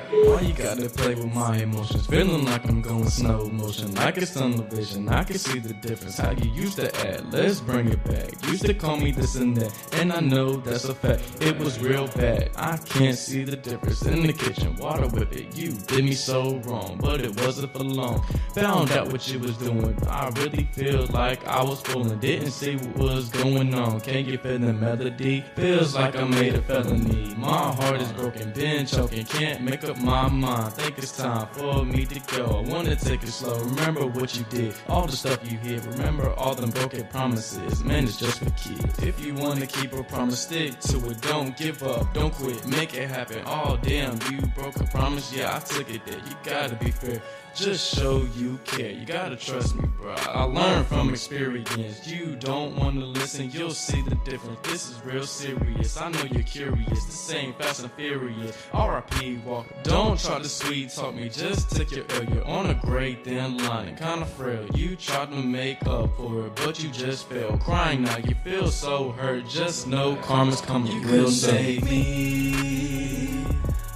Why you gotta play with my emotions? Feeling like I'm going slow motion, like it's tunnel vision. I can see the difference, how you used to act. Let's bring it back. Used to call me this and that, and I know that's a fact. It was real bad. I can't see the difference in the kitchen. Water whip it. You did me so wrong, but it wasn't for long. Found out what you was doing. I really feel like I was fooling. Didn't see what was going on. Can't you feel the melody? Feels like I made a felony. My heart is broken, been choking. Can't make up my mind. Think it's time for me to go. I wanna take it slow. Remember what you did, all the stuff you hid. Remember all them broken promises. Man, it's just for kids. If you wanna keep a promise, stick to it. Don't give up, don't quit, make it happen. Oh damn, you broke a promise. Yeah, I took it there. You gotta be fair. Just show you care. You gotta trust me, bro. I learned from experience. You don't wanna listen, you'll see the difference. This is real serious. I know you're curious. This ain't Fast and Furious. R.I.P. Walker. Don't try to sweet talk me. Just take your L. You're on a great thin line, kinda frail. You tried to make up for it, but you just failed. Crying now, you feel so hurt. Just know karma's coming. You couldn't save me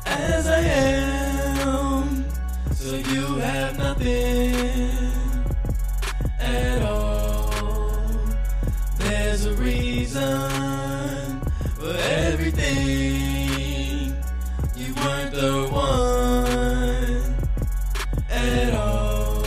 as I am. So you have nothing at all. There's a reason for everything. You weren't the one at all.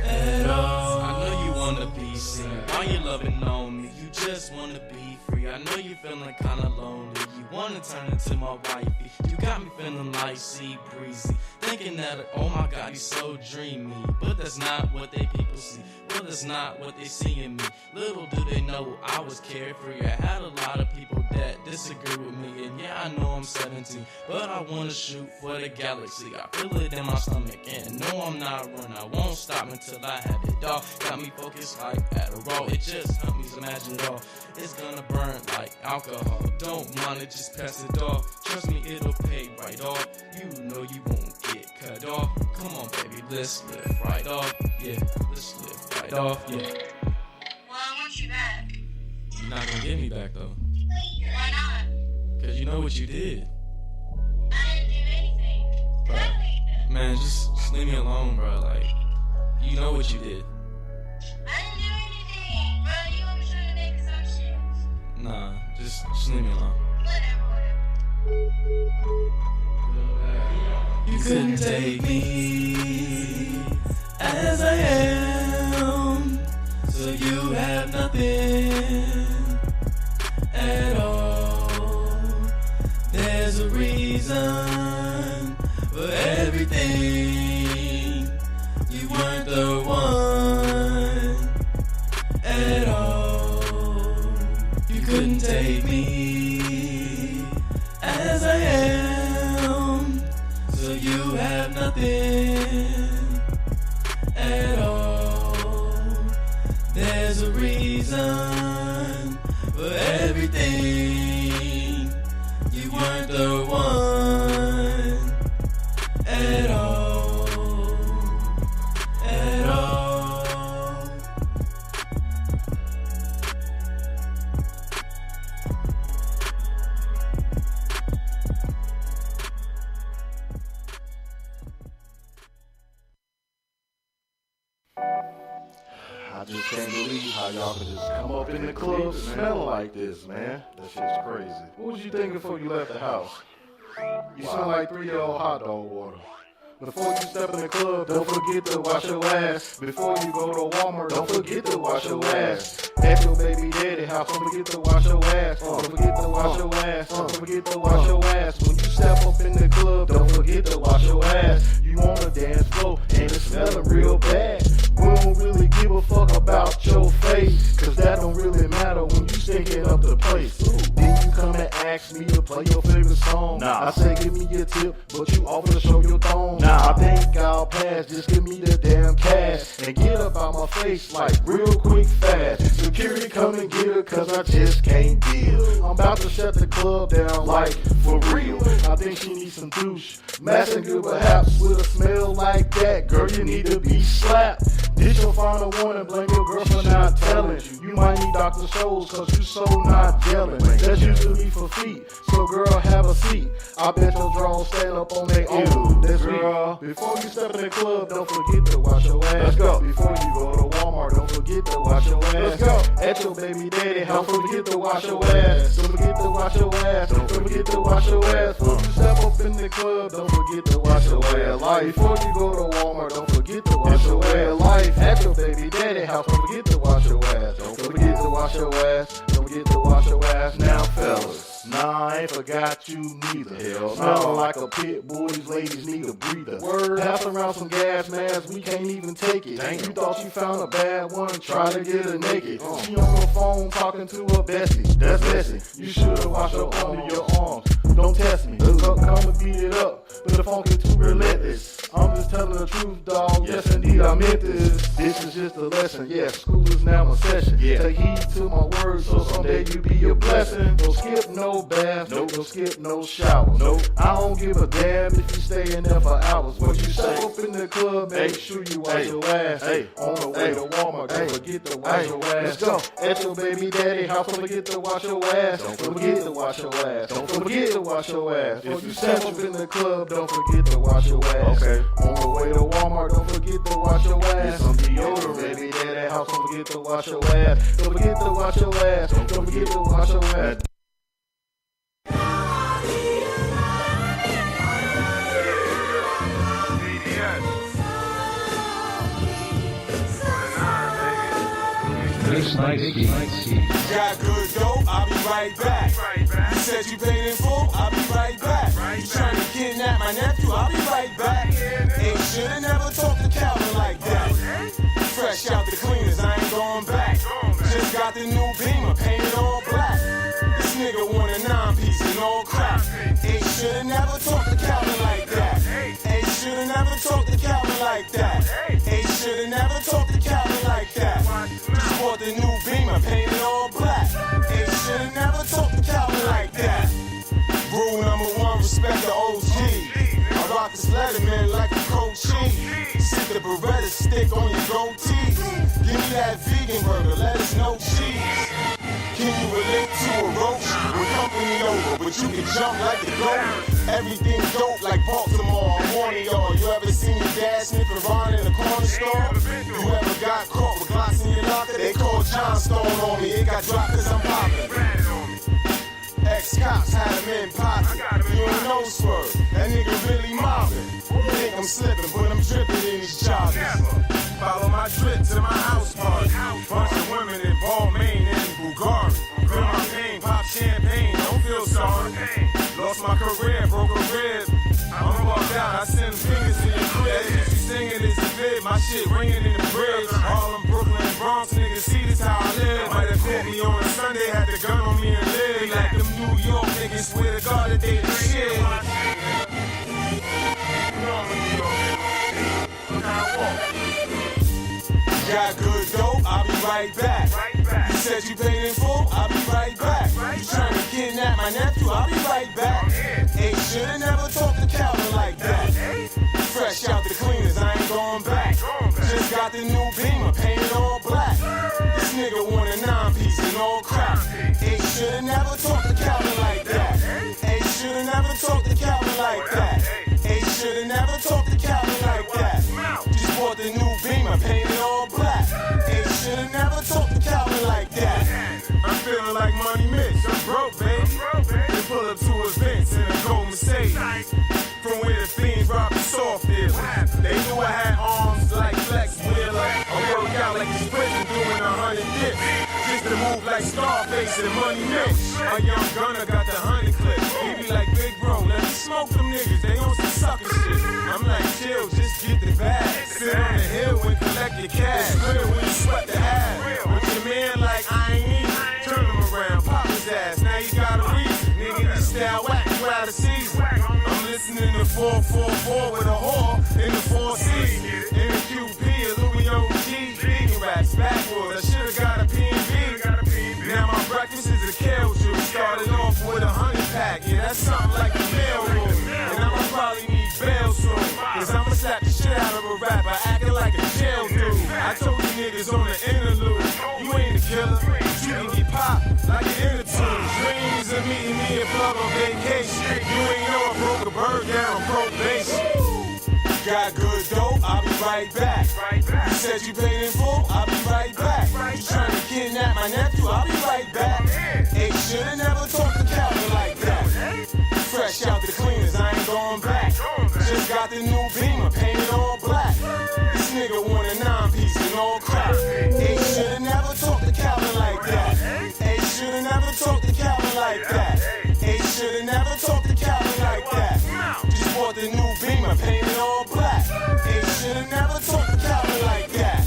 At all. I know you wanna be seen. Why you loving on me? You just wanna be free. I know you feeling kinda lonely. You wanna turn into my wifey. You got me feeling like sea breezy. Thinking that, oh my God, he's so dreamy. But that's not what they people see. Well, that's not what they see in me. Little do they know I was carefree. I had a lot of people that disagree with me. And yeah, I know I'm 17, but I wanna shoot for the galaxy. I feel it in my stomach, and no, I'm not running. I won't stop until I have it all. Got me focused like Adderall. It just helped me imagine it all. It's gonna burn like alcohol. Don't mind it, just pass it off. Trust me, it'll pay right off. You know you won't get cut off. Come on, baby, let's live right off. Yeah, let's live right off. Yeah. Well, I want you back. You're not gonna get me back though. Why not? Cause you know what you did. I didn't do anything. Bro. Nothing. Man, just leave me alone, bro. Like, you know what you did. I didn't do anything, bro. You want me to show you make assumptions? Nah, just leave me alone. Whatever. You couldn't take me as I am, so you have nothing at all. There's a reason for everything. You weren't the one at all. You couldn't take me as I am, so you have nothing at all. There's a reason for everything. You weren't the one at all. At all. I just can't believe how y'all could just come up in the club smelling like this, man. That shit's crazy. What was you thinking before you left the house? You smell like 3-year-old hot dog water. Before you step in the club, don't forget to wash your ass. Before you go to Walmart, don't forget to wash your ass. At your baby daddy house, don't forget to wash your ass. Don't forget to wash your ass. Don't forget to wash your ass. When you step up in the club, don't forget to wash your ass. You on the dance floor and it's smelling real bad. We don't really give a fuck about your face, cause that don't really matter when you stinking up the place. Then you come and act ask me to play your favorite song. Nah. I say give me your tip, but you offer to show your thong. Nah. I think I'll pass, just give me the damn cash and get up out my face like real quick fast. Security come and get her cause I just can't deal. I'm about to shut the club down like for real. I think she needs some douche, messing good perhaps with a smell like that. Girl, you need to be slapped. This your final warning, blame your girl for not telling. You might need Dr. Scholl's cause you so not gelling. That's usually for feet, so girl have a seat. I bet your draws stand up on their own. That's girl. Before you step in the club, don't forget to wash your ass. Let's go. Before you go to Walmart, don't forget to wash your ass. Let's go. At your baby daddy house, don't forget to wash your ass. Don't forget to wash your ass. Don't forget to wash your ass. Before you step up in the club, don't forget to wash your ass. Like before you go to Walmart, don't forget to wash your ass. Life at your baby daddy house, don't forget to wash your ass. Don't forget to wash your ass. Don't forget to wash your ass. Now, fellas. Nah, I ain't forgot you neither. Hell, smelling like a pit bull, these ladies need a breather. Word, pass around some gas masks, we can't even take it. Dang. You thought you found a bad one, try to get her naked. She on the phone talking to her bestie, that's messy. You should've washed her under your arms. Don't test me, come and beat it up, but the funk is too relentless. I'm just telling the truth, dog, yes indeed I meant this. This is just a lesson, yeah, school is now a session. Yeah. Take heed to my words, so someday you be a blessing. Don't skip no bath, nope. Don't skip no shower. Nope. I don't give a damn if you stay in there for hours. What you step up in the club, make sure you wash your ass. Hey. On the way to Walmart, don't forget to wash your ass. Let's go. At your baby daddy house, don't forget to wash your ass. Don't forget to wash your ass. Don't forget to wash your ass. If you step up in the club, don't forget to wash your ass. Okay. On the way to Walmart, don't forget to wash your ass. Get some deodorant, baby daddy house, don't forget to wash your ass. Don't forget to wash your ass. Don't forget to wash your ass. Got good dope, I'll be right back. You said you paid in full, I'll be right back. You trying to kidnap my nephew, I'll be right back. Ain't shoulda never talked to Calvin like that. Fresh out the cleaners, I ain't going back. Just got the new Beamer, painted all black. This nigga want a 9-piece and all crap. Ain't shoulda never talked to Calvin like that. Ain't shoulda never talked to Calvin like that. Ain't shoulda never talked to Calvin like that. Just bought the new Beamer, painted all black. Ain't shoulda never talked to Calvin like that. Rule number 1, respect the OG. I rock this Letterman like a cold cheese. Stick the Beretta stick on your goatee. Give me that vegan burger, let us know cheese. Can you relate to a roach? With company over, but you can jump like a goat. Everything dope like Baltimore. I'm warning y'all. You ever seen your dad sniffing Ron in the corner store? You ever got caught with Glocks in your locker? They called John Stone on me. It got dropped cause I'm poppin'. Ex-cops had him in pocket. You don't know swerve. That nigga really mobbing. You think I'm slipping, but I'm dripping in these joggers. Follow my drip to my house party. Bunch of women in Balmain and Bulgari. Feel my pain, pop champagne, don't feel sorry. Lost my career, broke a rib. I'ma walk out, I send fingers to your crib. You singing is a bid, my shit ringing in the bridge. Harlem, Brooklyn, Bronx, niggas see this how I live. Might have caught me on a Sunday, had the gun on me and live. Like them New York niggas, swear to God that they the shit. Got good dope, I'll be right back. You said you paid in full, I'll be right back. You trying to kidnap my nephew, I'll be right back. Ain't shoulda never talked to Calvin like that. Fresh out the cleaners, I ain't going back. Just got the new Beamer, painted all black. This nigga want a 9-piece and all crap. Ain't shoulda never talked to Calvin like that. Ain't shoulda never talked to Calvin like that. Ain't shoulda never talked to Calvin like that. Just bought the new Beamer, painted all black. Ain't shoulda never talked to Calvin like that. I'm feeling like Money Mitch, I'm broke, baby. They pull up to events in a gold Mercedes. From where the fiends robbed the soft deal. They knew I had arms like Flex Wheeler. I work out like a sprinter doing 100 dips. Just to move like Scarface and Money Mitch. A young gunner got the 100 clips. He be like, big bro, let me smoke them niggas. They on some sucker shit. I'm like, chill, just get the bag. Sit on the hill and collect your cash. It's real when you sweat the ass. With your man like, I ain't easy. Turn him around, pop his ass. Now you got a reason, nigga. the season. I'm listening to 444 with a whore in the 4C. In the QP, a Louis OG. Vegan racks backwards. I should've got a P&B. Now my breakfast is a kale juice. Started off with a honey pack. Yeah, that's something like a mail room. And I'ma probably need bail soon. Cause I'ma slap the shit out of a rapper acting like a jail dude. I told you niggas on the interlude, you ain't a killer. You can get popped like an intertube. Dreams of meeting me and plug on vacation. You ain't know I broke a bird down on probation. Got good dope, I'll be right back. You said you paid in full, I'll be right back. You trying to kidnap my nephew, I'll be right back. Hey, should've never talked to Calvin like that. Fresh out the cleaners, I ain't going back. Just got the new Beamer, painted all black. This nigga want a 9-piece and all crap. Hey, should've never talked to Calvin like that. Hey, should've never talked to Calvin like that. Hey, should've never talked to Calvin like that. Just bought the new Beamer, painted all black. Hey, should've never talked to Calvin like that.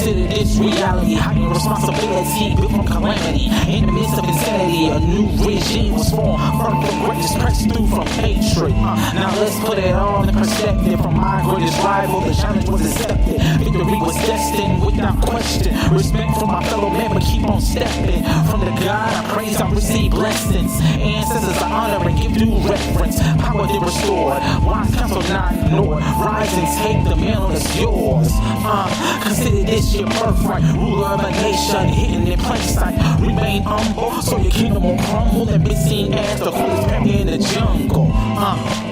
Consider this reality, heightened responsibility, built from calamity. In the midst of insanity, a new regime was formed. Vertical greatness pressed through from hatred. Now let's put it all in perspective. From my greatest rival, the challenge was accepted. Victory was destined without question. Respect from my fellow man, but keep on stepping. From the God I praise, I receive blessings. Ancestors I honor and give due reverence. Power then restored, wise counsel not ignored. Rise and take the mantle that's yours. Consider this your birthright. Ruler of a nation, hidden in plain sight. Remain humble, so your kingdom won't crumble and be seen as the coolest family in the jungle.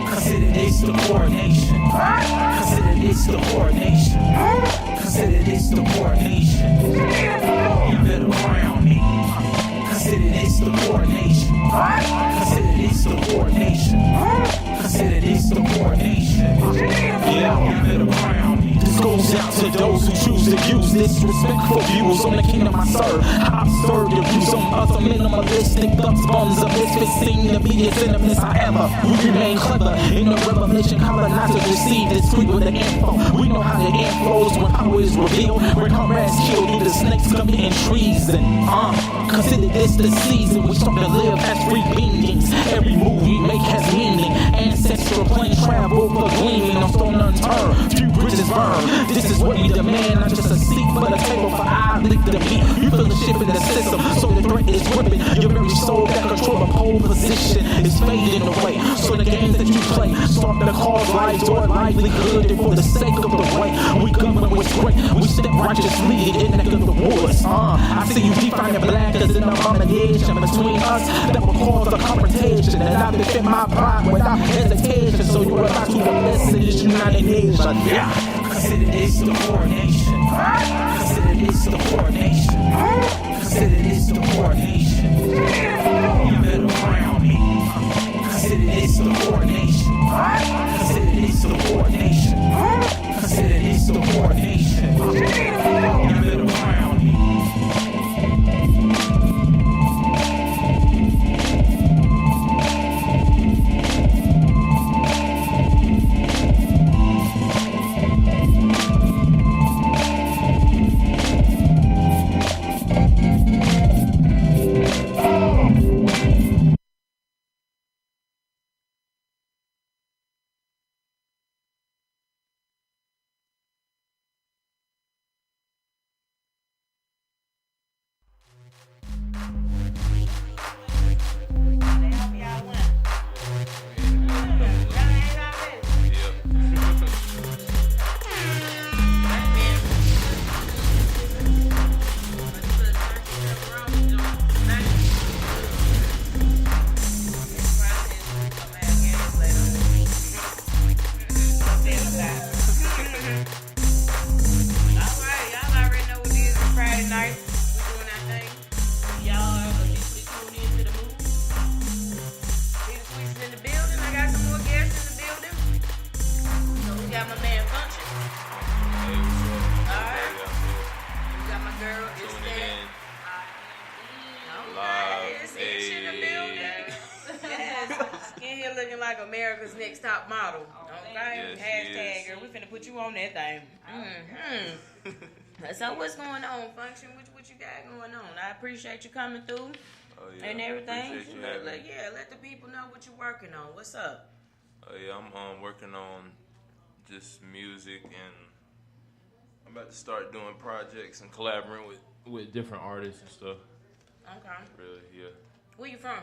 Consider this the coronation. Consider this the coronation. Consider this the coronation. You better crown me. Consider this the coronation. Consider this the coronation. Consider this the coronation. Yeah, you better crown me. This goes out to those who choose to use disrespectful views on the kingdom I serve. I observe your views on other minimalistic thugs, bums of misfits seem to be as enemies however. We remain clever in the revelation, colonizers receive this tweet with the info. We know how the end flows when power is revealed. Where comrades killed due to snakes committing treason. Consider this the season we start to live as free beings. Every move we make has meaning. Ancestral plane travel for gleaming on stone unturned. Few bridges burn. This is what we demand, not just a seat but a table for I lick the meat. You feel the ship in the system, so the threat is gripping. Your very soul that control the pole position is fading away. So the games that you play start to cause lives or livelihood, and for the sake of the way we govern what's great, we step righteously in the neck of the woods. I see you defining black as an abomination between us that will cause a confrontation, and I defend my pride without hesitation. So you're about to listen to this United Nation. Yeah. Consider this the coronation. Consider this the coronation. Consider this the coronation. You better crown me. Consider this the coronation. Consider this the coronation. Consider this the coronation. You better crown me. like America's Next Top Model. Okay? Yes, Hashtag, yes. girl. We finna put you on that thing. Mm-hmm. So what's going on, Function? What you got going on? I appreciate you coming through and everything. Appreciate you having me. Let the people know what you're working on. What's up? Oh yeah, I'm working on just music, and I'm about to start doing projects and collaborating with different artists and stuff. Okay. Really, yeah. Where you from?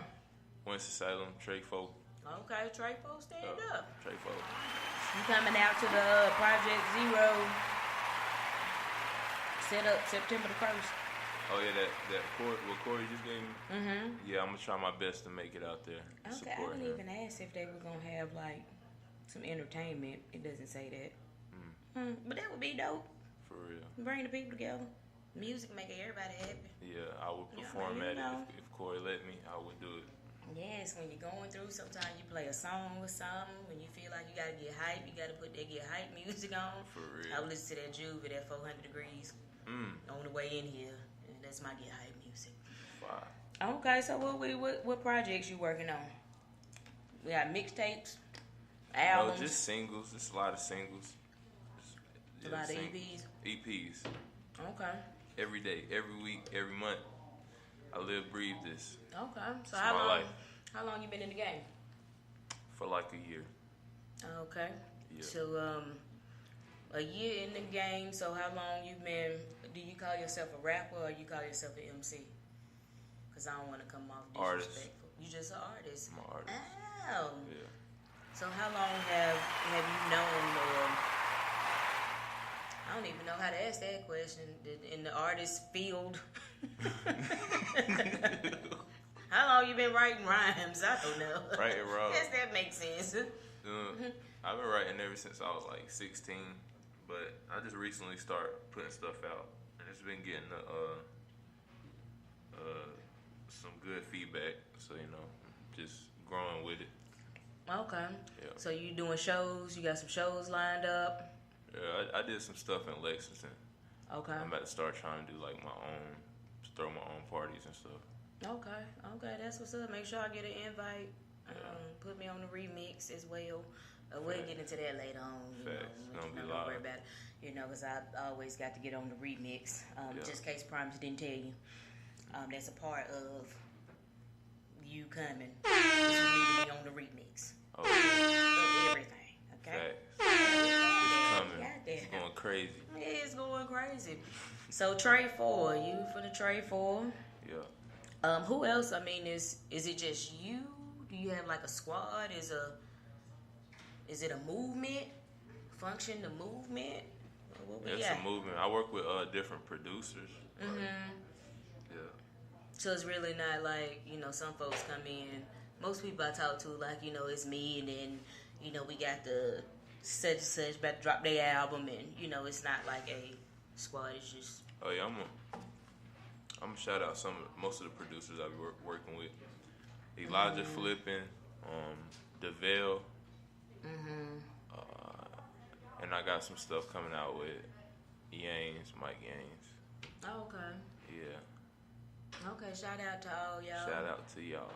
Winston-Salem, Treyfo. Okay, Treyfo, stand up. Treyfo. You coming out to the Project Zero set up September the 1st. Oh yeah, that what Corey just gave me. Mm-hmm. Yeah, I'm gonna try my best to make it out there. Okay, I Support didn't him. even ask if they were gonna have like some entertainment. It doesn't say that. But that would be dope. For real. Bring the people together. Music make everybody happy. Yeah, I would perform you at know. it if Corey let me. I would do it. Yes, when you're going through, sometimes you play a song or something. When you feel like you gotta get hype, you gotta put that get hype music on. For real. I would listen to that Juve at 400 degrees on the way in here, and that's my get hype music. Wow. Okay, so what projects you working on? We got mixtapes, albums. No, just singles. Just a lot of singles. A lot of EPs? EPs. Okay. Every day, every week, every month. I live, breathe this. Okay. So It's my life. how long you been in the game? For like a year. Okay. Yeah. So a year in the game. So how long you been? Do you call yourself a rapper or you call yourself an MC? Because I don't want to come off Artist. disrespectful. You just an artist. I'm an artist. Oh. Yeah. So how long have you known? I don't even know how to ask that question. In the artist field. How long you been writing rhymes? I don't know. Writing rhymes. Yes, that makes sense. I've been writing ever since I was like 16, but I just recently started putting stuff out, and it's been getting some good feedback. So just growing with it. Okay. Yeah. So you doing shows? You got some shows lined up? Yeah, I did some stuff in Lexington. Okay. I'm about to start trying to do like throw my own parties and stuff. Okay, that's what's up. Make sure I get an invite. Put me on the remix as well. We'll get into that later on. Facts. Gonna be Don't live. worry about it. Because I always got to get on the remix. Just in case Primes didn't tell you. That's a part of you coming. You need to be on the remix. Oh, Of everything. Okay? Facts. Coming. Goddamn. It's going crazy. It's going crazy. So Trey 4, you for the Trey 4? Yeah. Who else? I mean, is it just you? Do you have like a squad? Is it a movement? Function the movement? What we It's got? a movement. I work with different producers. Like, yeah. So it's really not like, some folks come in. Most people I talk to, like, it's me, and then, we got the such and such about to drop their album, and, it's not like a squad. It's just. Oh yeah, I'm gonna shout out most of the producers I be working with. Elijah Flippin, DeVale, and I got some stuff coming out with Mike Yanes. Oh, okay. Yeah. Okay, shout out to all y'all. Shout out to y'all.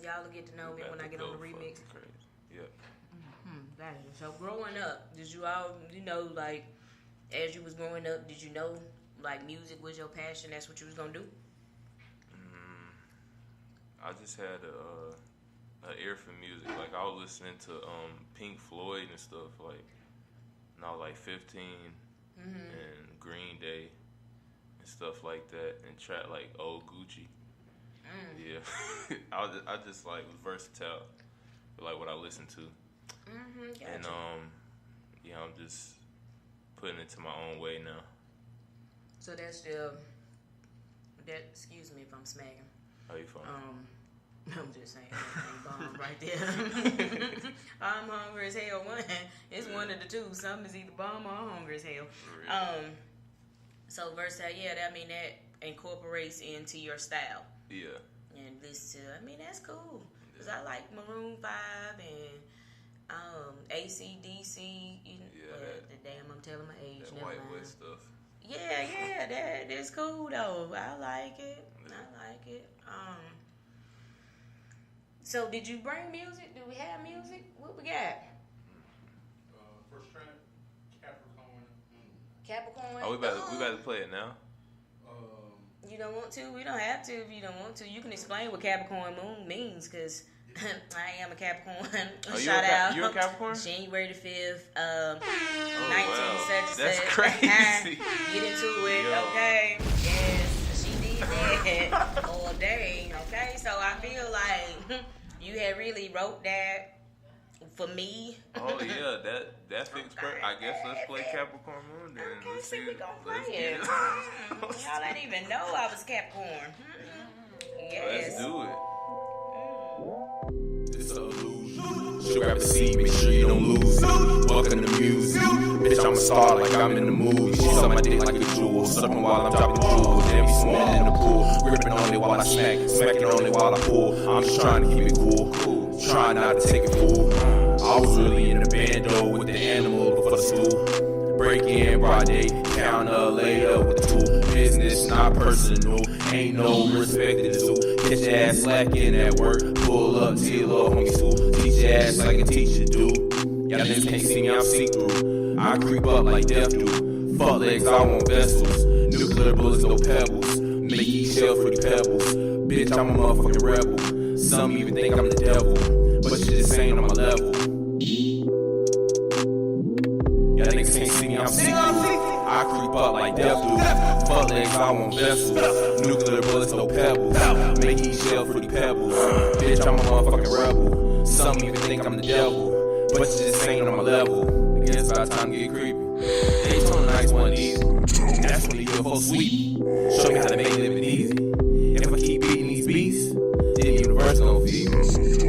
Y'all will get to know me when I get on the remix. Crazy. Yep. Gotcha. So growing up, did you all, like, as you was growing up, did you know, like, music was your passion? That's what you was gonna do? I just had an ear for music. Like I was listening to Pink Floyd and stuff. Like when I was like 15, and Green Day and stuff like that, and trap like old Gucci. Yeah, I just like was versatile, like what I listened to. Gotcha. And I'm just putting it to my own way now. So that's excuse me if I'm smacking. How you feeling? I'm just saying, bomb right there. I'm hungry as hell. It's one of the two. Something is either bomb or hungry as hell. So versatile, that incorporates into your style. Yeah. And listen to, that's cool. Cause I like Maroon 5 and AC/DC. I'm telling my age. That never White mind. West stuff. Yeah, that's cool though. I like it. So did you bring music? Do we have music? What we got? First track, Capricorn. Capricorn. Oh, we about to play it now. You don't want to? We don't have to if you don't want to. You can explain what Capricorn moon means, because I am a Capricorn. Shout out. You a Capricorn? January the 5th, 19 wow. such and That's such. crazy. Get into it, Yo. okay? Yes, she did that all day, okay? So I feel like you had really wrote that for me. Oh yeah, that fits perfect. I guess let's play Capricorn Moon then. Okay, Let's see, we gonna play let's it. get Y'all didn't even know I was Capricorn. Yes. Let's do it. It's a illusion. She'll grab a seat, make sure you don't lose it. Welcome to music. Bitch, I'm a star like I'm in the movie. She suck my dick like a jewel. Sucking while I'm dropping the jewels. Then we swimming in the pool. Gripping on it while I smack. Smacking on it while I pull. I'm just trying to keep it cool. Try not to take it fool. I was really in the bando with the animal for the stool. Break in, broad day, counter later with the tool. Business, not personal. Ain't no respect to the zoo. Catch your ass slacking at work. Pull up to your little homie school. Teach your ass like a teacher do. Y'all niggas can't see me, I'm see-through. I creep up like death do. Fuck legs, I want vessels. Nuclear bullets, no pebbles. Make each shell for the pebbles. Bitch, I'm a motherfucking rebel. Some even think I'm the devil, but you just ain't on my level. Y'all niggas can't see me, I'm see-through. I creep up like death do. Fuck legs, I want vessels. Nuclear bullets, no pebbles. Make each shell for the pebbles. Bitch, I'm a motherfucking rebel. Some even think I'm the devil, but you just ain't on my level. I guess it's about time to get creepy. Daytona nights wasn't easy. That's when the UFO sweep. Show me how to make living easy. If I keep beating these beasts, then the universe gon' feed me.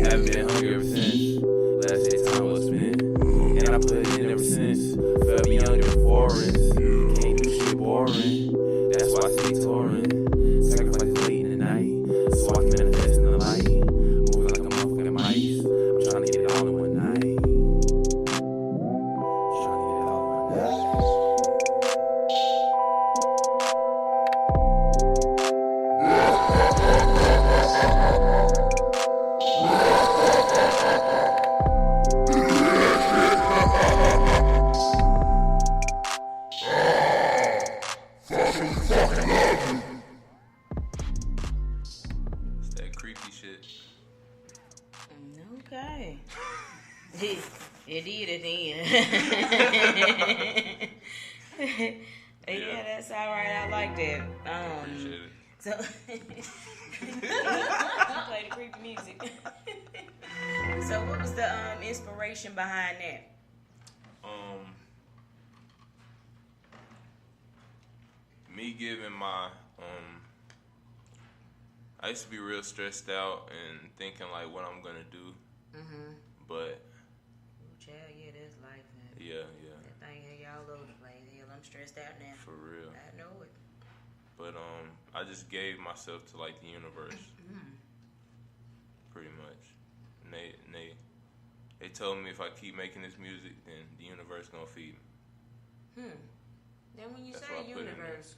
Haven't been hungry ever since. Last day time was spent. And I put it in ever since. Felt me young in foreigns. Can't do shit boring. That's why I stay touring. Sacrifices late in the night. So I can manifest in the light. Moving like a motherfucking mice. I'm trying to get it all in one night. It's that creepy shit. Okay. It did at the end. Yeah, that's all right. I like that. Appreciate it. So, play the creepy music. So, what was the inspiration behind that? Me giving my I used to be real stressed out and thinking like what I'm gonna do, but Child, yeah, that's life, man. yeah, That thing had y'all over the place. Hell, I'm stressed out now. for real. I know it. But I just gave myself to like the universe, pretty much. And they told me if I keep making this music, then the universe gonna feed me. Then when you That's say what I put in universe,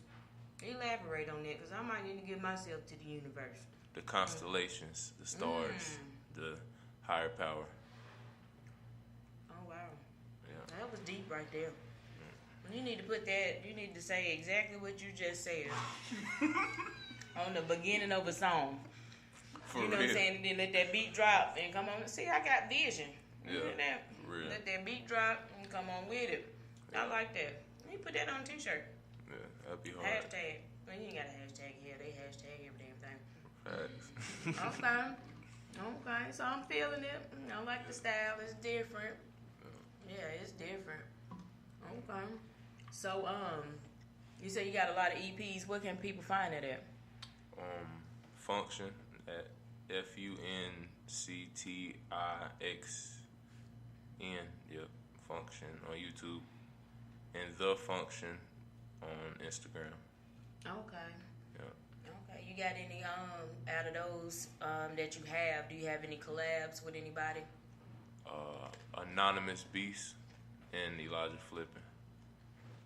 elaborate on that, because I might need to give myself to the universe. The constellations, the stars, the higher power. Oh, wow. Yeah. That was deep right there. You need to put that, you need to say exactly what you just said on the beginning of a song. For You know real. what I'm saying? And then let that beat drop and come on. See, I got vision. You Yeah, hear that? for real. Let that beat drop and come on with it. I like that. You put that on a t-shirt. Yeah, that'd be hard. Hashtag. Well, you ain't got a hashtag here. They hashtag every damn thing. Facts. Okay, so I'm feeling it. I like the style. It's different. Yeah, it's different. Okay. So, you say you got a lot of EPs. Where can people find it at? Function at FUNCTIXN. Yep, Function on YouTube, and The Function on Instagram. Okay. Yep. Okay. You got any out of those that you have? Do you have any collabs with anybody? Anonymous Beast and Elijah Flippin.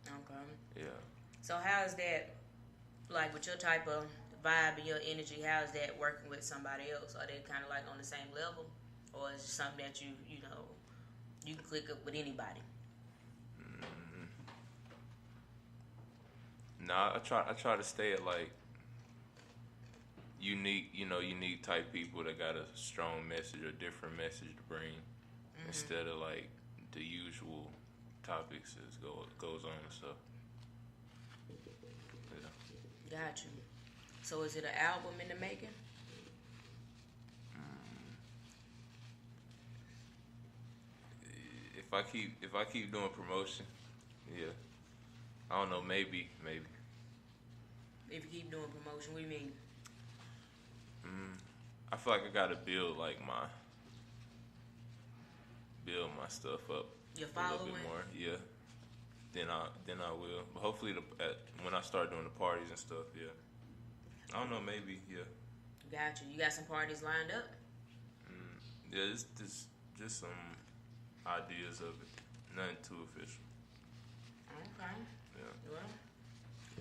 Okay. Yeah. So how is that, like, with your type of vibe and your energy, how's that working with somebody else? Are they kind of like on the same level, or is it something that you know you can click up with anybody? Nah, I try to stay at like unique type people that got a strong message or different message to bring, instead of like the usual topics that goes on and stuff. Yeah. Got you. So is it an album in the making? If I keep doing promotion, yeah. I don't know, maybe. If you keep doing promotion, what do you mean? I feel like I gotta build my stuff up Your a little following? bit more. Yeah. Then I will. But hopefully when I start doing the parties and stuff, yeah. I don't know, maybe, yeah. Got you. You got some parties lined up? Yeah, it's just some ideas of it. Nothing too official. Okay. Yeah. Well,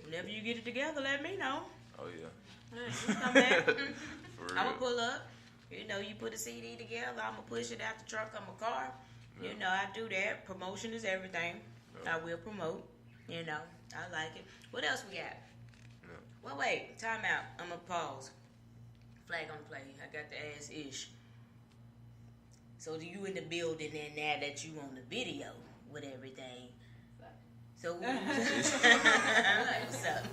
whenever you get it together, let me know. Oh yeah. You come back. For real. I'm gonna pull up. You know, you put a CD together. I'm gonna push it out the truck on my car. Yeah. You know, I do that. Promotion is everything. Yeah. I will promote. You know, I like it. What else we got? Yeah. Well, wait. Time out. I'm gonna pause. Flag on the play. I got the ass ish. So you in the building and now that you on the video with everything. So what's up?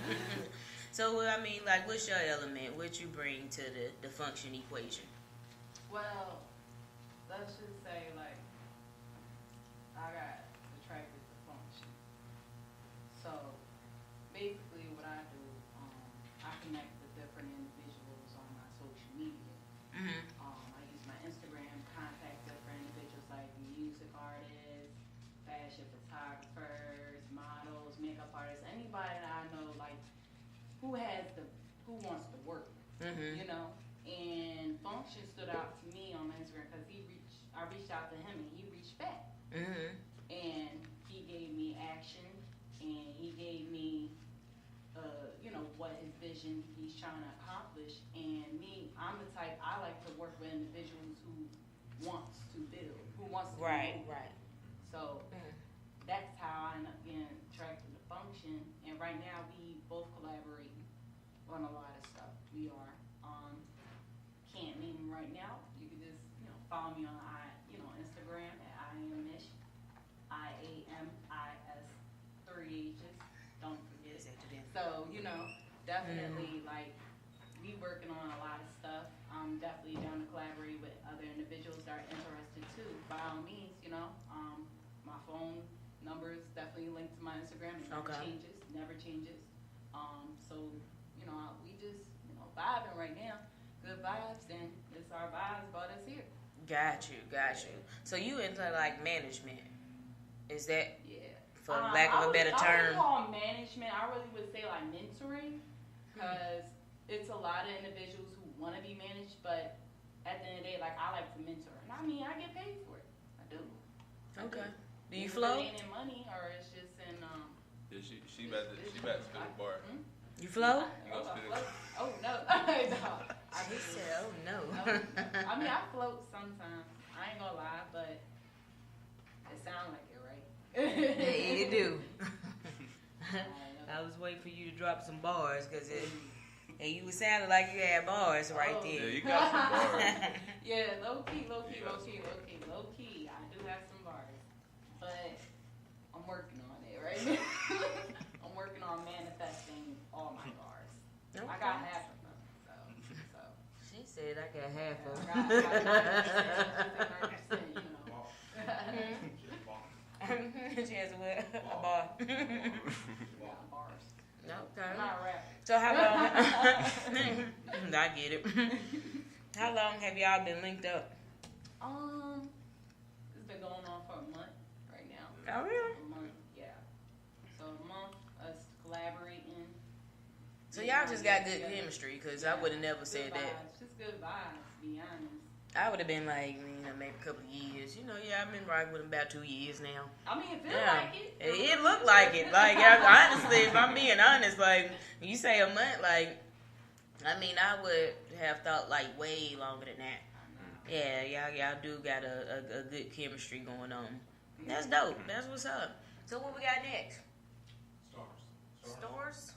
So I mean, like, what's your element? What you bring to the function equation? Well, let's just say like I got attracted to function. So basically, what I do, I connect with different individuals on my social media. I use my Instagram to contact different individuals like music artists, fashion photographers, models, makeup artists, anybody that I know like who wants to work, you know. And Function stood out to me on my Instagram because I reached out to him and he reached back, and he gave me action and he gave me, what his vision he's trying to accomplish. And me, I'm the type, I like to work with individuals who wants to build, who wants to Right. So that's how I end up getting attracted to Function. And right now we both collaborate on a lot of stuff. We are. Can't name them right now. You can just, follow me on Instagram at IAMIsh, IAMIS, 3 H's. Don't forget. So, definitely like we working on a lot of stuff. I'm definitely down to collaborate with other individuals that are interested too. By all means, my phone number is definitely linked to my Instagram. It never changes. So, we just, vibing right now. Good vibes, and it's our vibes brought us here. Got you. So you into like management? Is that for for lack of a better term. I wouldn't call management. I really would say like mentoring, because it's a lot of individuals who want to be managed, but at the end of the day, like I like to mentor, and I mean I get paid for it. I do. Okay. Do you It float? ain't in money, or it's just in Yeah, she about to spit a bar. You float? You gonna spit a Oh no, no. He said, "Oh no." I mean, I float sometimes. I ain't gonna lie, but it sound like it, right? Yeah, you do. I was waiting for you to drop some bars, and you was sounding like you had bars right there. Yeah, you got some bars. Yeah, low key. I do have some bars, but I'm working on it right now. I'm working on manifesting all my bars. Okay. I got half of them, so. She said I got half of I them. got 90%, you know. She has a bar. Bars. Okay. I'm not rapping. So how long? I get it. How long have y'all been linked up? It's been going on for a month right now. Oh, really? A month, yeah. So a month, us collaborating. So y'all just got good chemistry, because I would have never said that. Vibes. Just good vibes, to be honest. I would have been like, maybe a couple of years. I've been rocking with him about 2 years now. I mean, it feels like it. It looked like it. Like, honestly, if I'm being honest, like, when you say a month, like, I mean, I would have thought like way longer than that. Yeah, y'all do got a good chemistry going on. That's dope. That's what's up. So what we got next? Stars.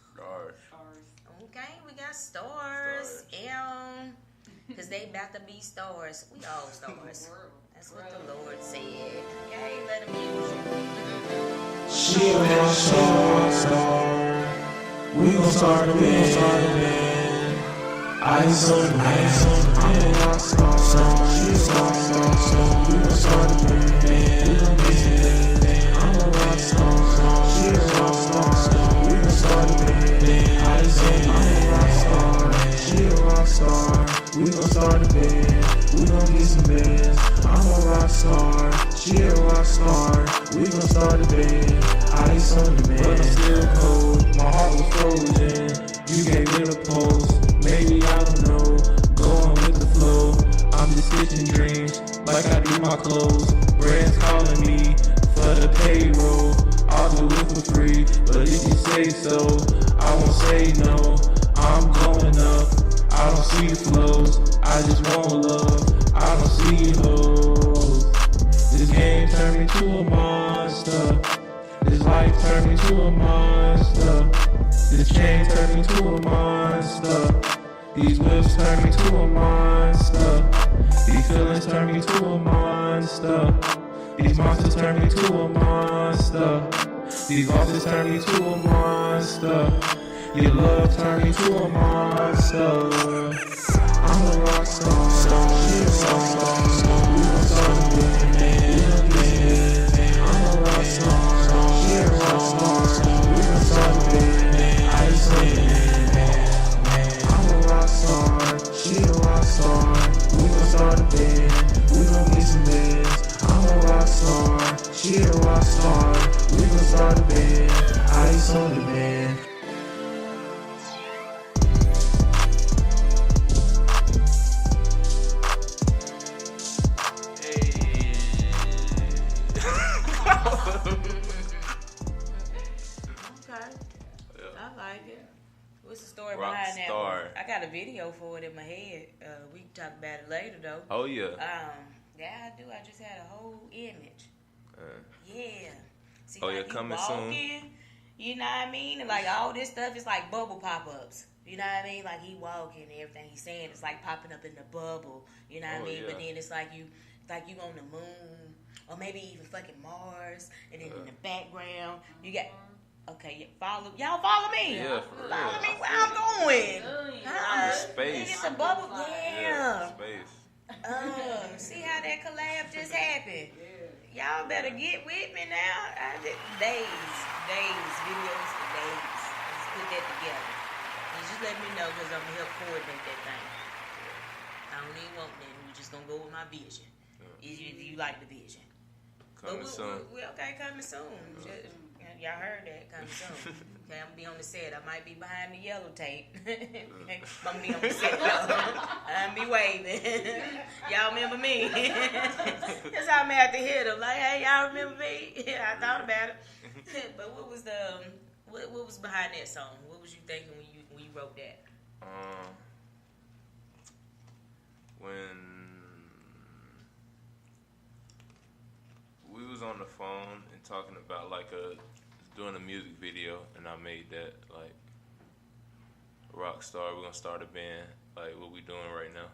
Okay, we got stars. Because they about to be stars. We all stars. That's what the Lord said. Okay, let him use you. She a rock star. We gon' start a band. Ice on the band. I'm a rock star. She a rock star. We gon' start a band. We gon' get some band. I'm a rock star. She a rock star. We gon' start a band. Ice on the band. I'm a rock star. She a rock star. We gon' start a band. We gon' get some bands. I'm a rock star. She a rock star. We gon' start a band. Ice on the band. But I'm still cold. My heart was frozen. You gave it a pulse. Maybe I don't know. Going with the flow. I'm just stitching dreams like I do my clothes. Brands calling me for the payroll. I'll do it for free, but if you say so, I won't say no. I'm going up. I don't see the flows. I just want love. I don't see hoes. This game turned me to a monster. This life turned me to a monster. This chain turned me to a monster. These whips turned me to a monster. These feelings turned me to a monster. These monsters turned me to a monster. These losses turned me to a monster. Your love turned me to a monster. I'm a rock star. She a rock star. We gon' start a band. I'm a rock star. She a rock star. We gon' start a band. Ice on the band. I'm a rock star. She a rock star. We gon' start a band. We gon' get some bands. I'm a rock star. She a rock star. We gon' start a band. Ice on the band. Behind that one. I got a video for it in my head. We can talk about it later though. Oh yeah. Yeah, I do. I just had a whole image. Yeah. See, oh like yeah, coming soon. You know what I mean? And like all this stuff is like bubble pop-ups. You know what I mean? Like he walking and everything he's saying is like popping up in the bubble. You know what I mean? Yeah. But then it's like you on the moon or maybe even fucking Mars, and then in the background you got. Okay, y'all follow me. Yeah, for real. Follow me where I'm going. Space. Get the bubble. Yeah. Space. See how that collab just happened? Y'all better get with me now. Days, videos for days. Let's put that together. And just let me know because I'm gonna help coordinate that thing. I don't even want that. We're just gonna go with my vision. If you like the vision. Coming soon. Okay, coming soon. Y'all heard that coming soon. Okay, I'm gonna be on the set. I might be behind the yellow tape. I'm gonna be on the set though. I'm gonna be waving. Y'all remember me? That's how I'm at to hit them. Like, hey, y'all remember me? I thought about it. But what was what was behind that song? What was you thinking when you wrote that? When we was on the phone and talking about doing a music video, and I made that like rock star. We're gonna start a band, like what we doing right now.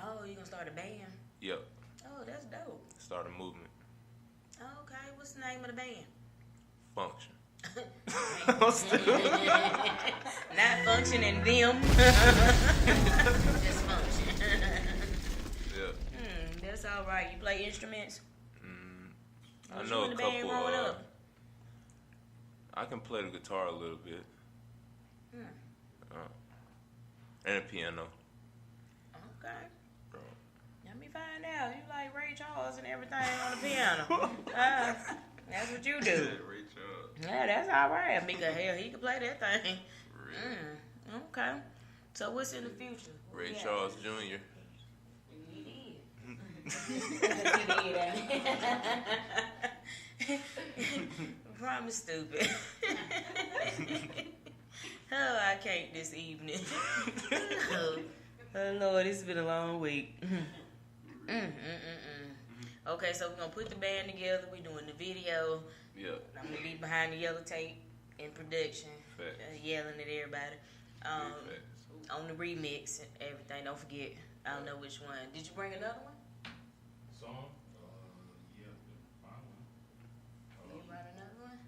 Oh, you gonna start a band? Yep. Oh, that's dope. Start a movement. Oh, okay, what's the name of the band? Function. Not Function and them. Just Function. Yeah. That's all right. You play instruments? I know a couple. I can play the guitar a little bit. And a piano. Okay. Let me find out. You like Ray Charles and everything on the piano. That's what you do. Ray Charles. Yeah, that's all right. Mika, hell, he can play that thing. Okay. So what's in the future? Ray Charles Jr. Promise stupid. Oh, I can't this evening. Lord, it's been a long week. Okay, so we're gonna put the band together. We're doing the video. Yep. I'm gonna be behind the yellow tape in production, yelling at everybody. On the remix and everything. Don't forget. I don't know which one. Did you bring another one? Song? Yeah, fine one. You brought another one?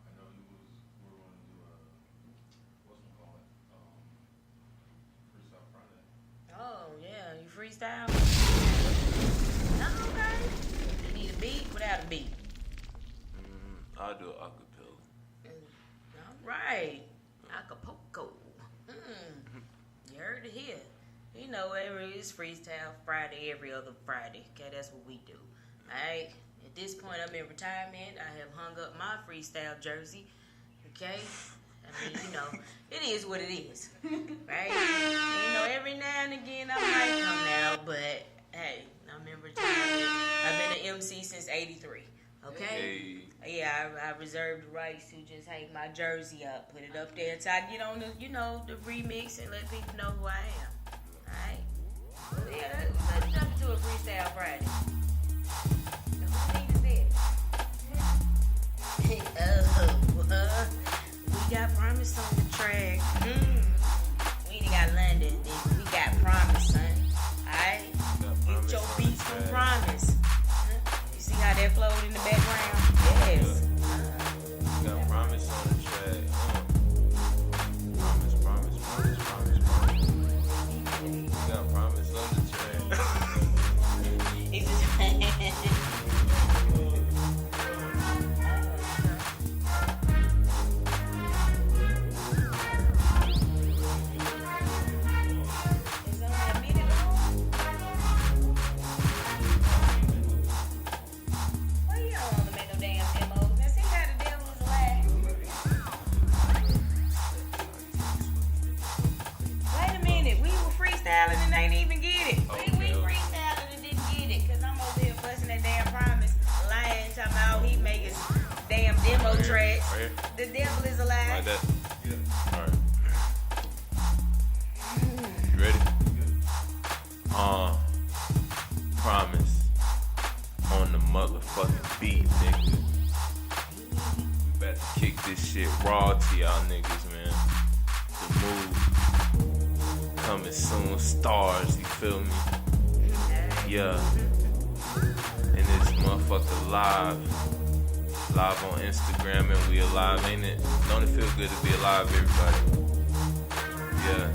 I know we were going to do whatchamacallit, Freestyle Friday. Oh, yeah. You freestyle? No, okay. You need a beat without a beat. I'll do acapella. All right. Acapulco. You heard it here. You know, it's Freestyle Friday every other Friday. Okay, that's what we do. Alright? At this point, I'm in retirement. I have hung up my freestyle jersey. Okay? I mean, you know, it is what it is. Right? You know, every now and again I might come out, but hey, I'm in retirement. I've been an MC since '83. Okay? Yeah, I reserve the rights to just hang my jersey up, put it up there until I get on the, you know, the remix and let people know who I am. Alright? Yeah, let's jump into a Freestyle Friday. Who is this? We got Promise on the track. We ain't got London. We got Promise, son. Alright? Get your beats from Promise. You see how that flowed in the background? Yes. Got Promise on the track. Promise. Got Promise on the track. He's just and ain't even get it. We freestyling and didn't get it. Cause I'm over here busting that damn Promise. Lying, talking about he making damn demo tracks. Right. The devil is alive. Like that? Yeah. Alright. You ready? Promise. On the motherfucking beat, nigga. We about to kick this shit raw to y'all niggas, man. The move. Coming soon, stars, you feel me? Yeah. And this motherfucker live on Instagram, and we alive, ain't it? Don't it feel good to be alive, everybody? Yeah.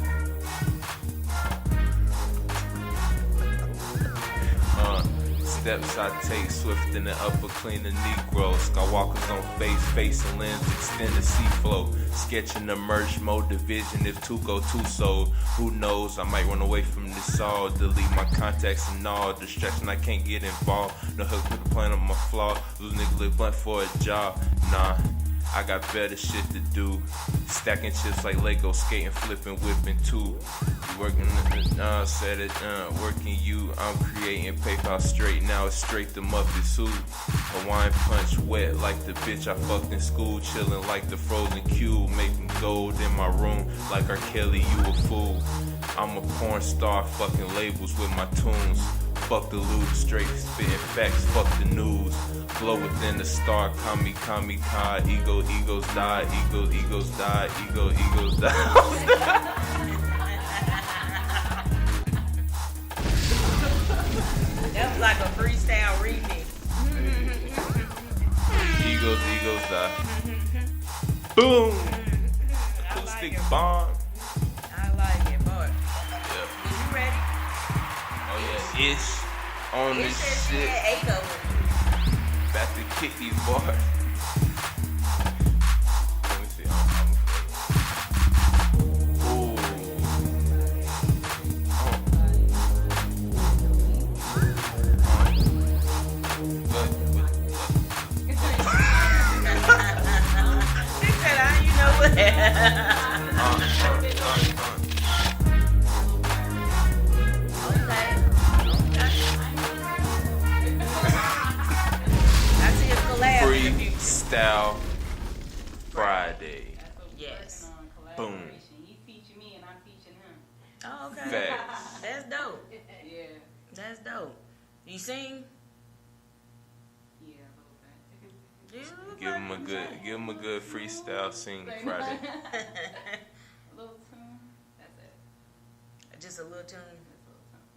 Steps I take, swift in the upper, clean the Negro. Skywalkers on face and lens, extend the sea flow. Sketching the merge mode division, if two go two sold. Who knows, I might run away from this all. Delete my contacts and all, distraction I can't get involved. No hook, put the plan on my flaw. Little nigga look blunt for a job, nah. I got better shit to do. Stacking chips like Lego, skating, flipping, whipping too. Working, said it, working you. I'm creating PayPal straight. Now it's straight to Muppet Soup. Hawaiian punch wet like the bitch I fucked in school. Chilling like the frozen cube. Making gold in my room like R. Kelly, you a fool. I'm a porn star, fucking labels with my tunes. Fuck the loot, straight spitting facts, fuck the news. Glow within the star, kami, ka. Egos die, egos die, egos die. That was like a freestyle remix. Egos die. Boom! Acoustic bomb. I like it, boy. Yeah. You ready? Oh yeah, ish on this shit. 8 of them. About to kick these bars. Let me see. Ooh. He said, you know what? I see a collab in the future. Oh, okay. Facts. That's dope. Yeah. That's dope. You sing? Yeah, a little bit. Give him a good freestyle sing Friday. A little tune. That's it. Just a little tune. Just a little tune.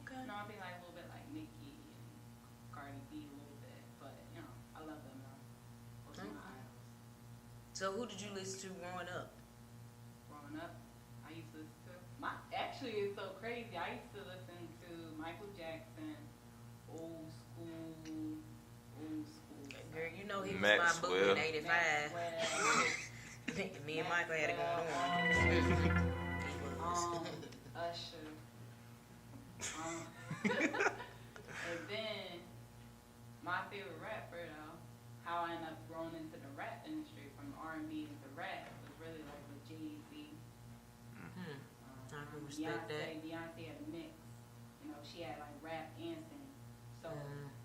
Okay. No, I'll be like a little bit like Nicki and Cardi B a little bit, but you know, I love them though. Those are my idols. So who did you listen to growing up? Growing up, I used to listen to actually it's so crazy. I used to listen to Michael Jackson, old school. Girl, you know he was Maxwell. my boo in '85. Me and Michael had it going on. Usher. And then my favorite rapper though, how I ended up growing into the rap industry from R&B into rap was really like with Jay-Z. I can respect that. Beyonce had a mix. You know, she had like rap and sing. So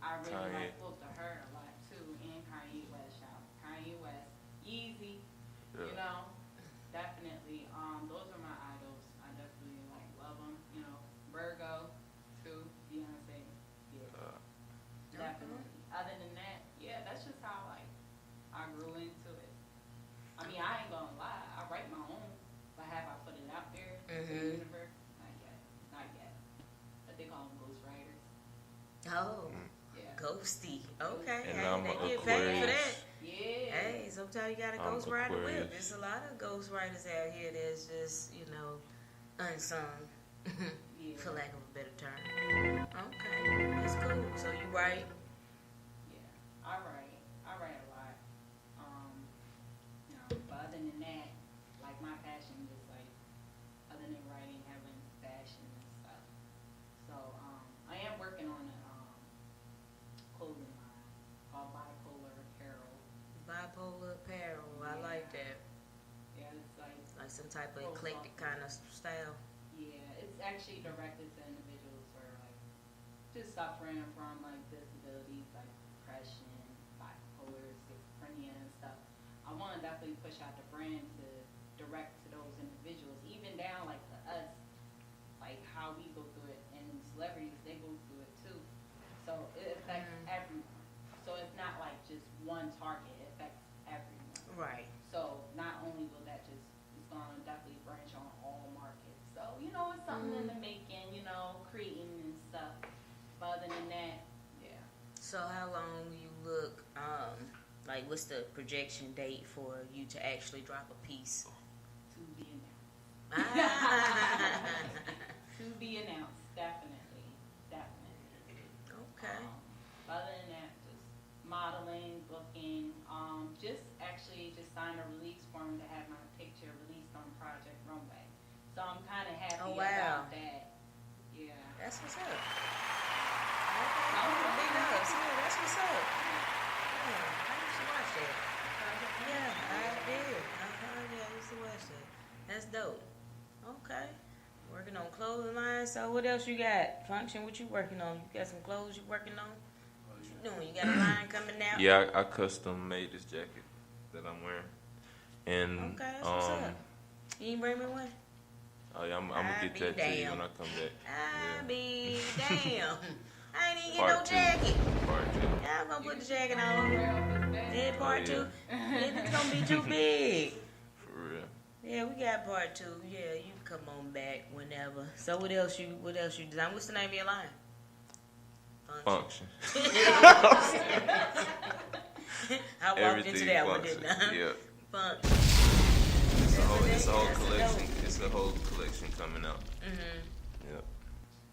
I really like looked to her a lot too, and Kanye West. Kanye West, Yeezy. You know, definitely. Those are my idols. I definitely like love them. You know, Virgo too, Beyonce. Yeah, definitely. Other than that, yeah, that's just how like I grew into it. I mean, I ain't gonna lie. I write my own, but have I put it out there to the universe? Not yet. But they call them ghostwriters. Oh, ghosty. Okay, And hey, I'm they a get paid for Aquarius. that. Yeah. Hey, sometimes you got a I'm ghostwriter whip. Aquarius. There's a lot of ghostwriters out here that's just, you know, unsung, for lack of a better term. Okay, that's cool. So you write? Yeah, I write a lot. You know, but other than that, like my passion is like, other than writing, having fashion and stuff. So I am working on a clothing line called Bipolar Apparel. Bipolar apparel. I like that. Yeah, it's like some type of eclectic kind of style. Yeah, it's actually directed to individuals who are like just suffering from like disabilities like depression, bipolar, schizophrenia and stuff. I want to definitely push out the brand to direct to those individuals, even down like to us, like how we go through it, and celebrities, they go through it too. So it affects everyone. So it's not like just one target, it affects everyone. Right. So not only will that just, it's going to definitely branch on all markets. So, you know, it's something in the making, you know, creating and stuff. But other than that, yeah. So how long you look, like what's the projection date for you to actually drop a piece? To be announced. To be announced, definitely. Okay. Other than that, just modeling, booking, just signed a release form to have my picture released on Project Runway. So I'm kind of happy about that. Yeah. That's what's up. Big ups. Yeah, that's what's up. Yeah, I used to watch that. Yeah, I did. Yeah, I used to watch that. That's dope. Okay. Working on clothing line. So what else you got? Function, what you working on? You got some clothes you working on? What you doing? You got a line coming out? Yeah, I custom made this jacket that I'm wearing. And okay, that's what's up. You ain't bring me one? Oh yeah, I'm gonna get that to you when I come back. I be damn. I ain't even get Part no two. jacket. Part 2. Yeah, I'm gonna put the jacket on. Yeah, part 2. It's gonna be too big. For real. Yeah, we got part 2. Yeah, you can come on back whenever. So what else you design? What's the name of your line? Function. I walked into that one, didn't I? Yeah. Function. It's a whole collection. It's a whole collection coming out. Yep.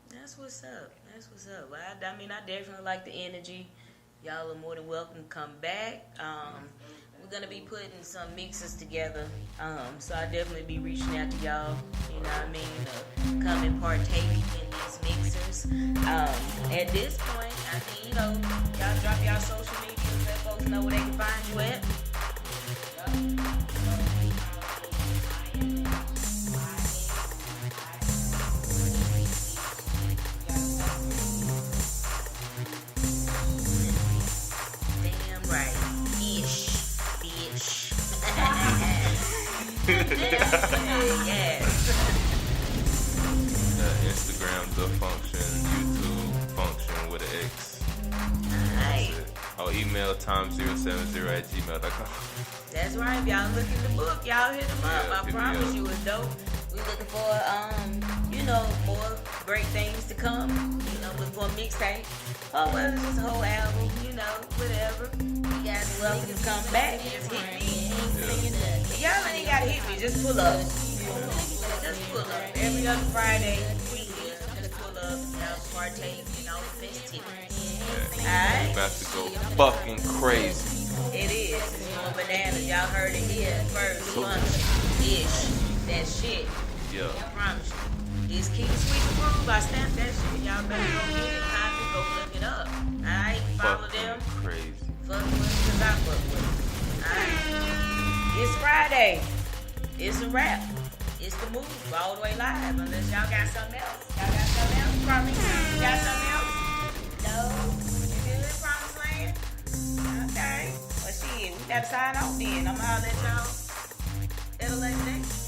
That's what's up. That's what's up. I mean, I definitely like the energy. Y'all are more than welcome to come back. We're gonna be putting some mixes together. So I definitely be reaching out to y'all. You know what I mean? Come and partake in these mixers. At this point, I mean, you know, y'all drop y'all social media, let folks know where they can find you at. Damn right. Ish. Bitch. Yeah. Insta function, YouTube function with an X. Alright. Oh, email time070@gmail.com. That's right. If y'all look in the book, y'all hit them up. Yeah, I hit me promise up. you it's dope. We looking for more great things to come. Looking for a mixtape. Oh, well, it's just a whole album, whatever. You guys are welcome to come back. Just hit me. Y'all ain't gotta hit me, just pull up. Just pull up. Every other Friday, just pull up, partake in all the festivities. Alright? About to go fucking crazy. It is. It's more bananas. Y'all heard it here first. Ish. That shit. Yeah. I promise you. It's Keep It Sweet and Groove. I stamped that shit. Y'all better go get it. Copy. Go look it up. Alright? Follow them. Crazy. Fuck with them because I fuck with them. Alright? It's Friday. It's a wrap. It's the move. All the way live. Unless y'all got something else. Y'all got something else? Promise you got something else? No? You good, Promised Land? Okay. Well, shit, we gotta sign off then. I'm gonna holler at y'all at a later date.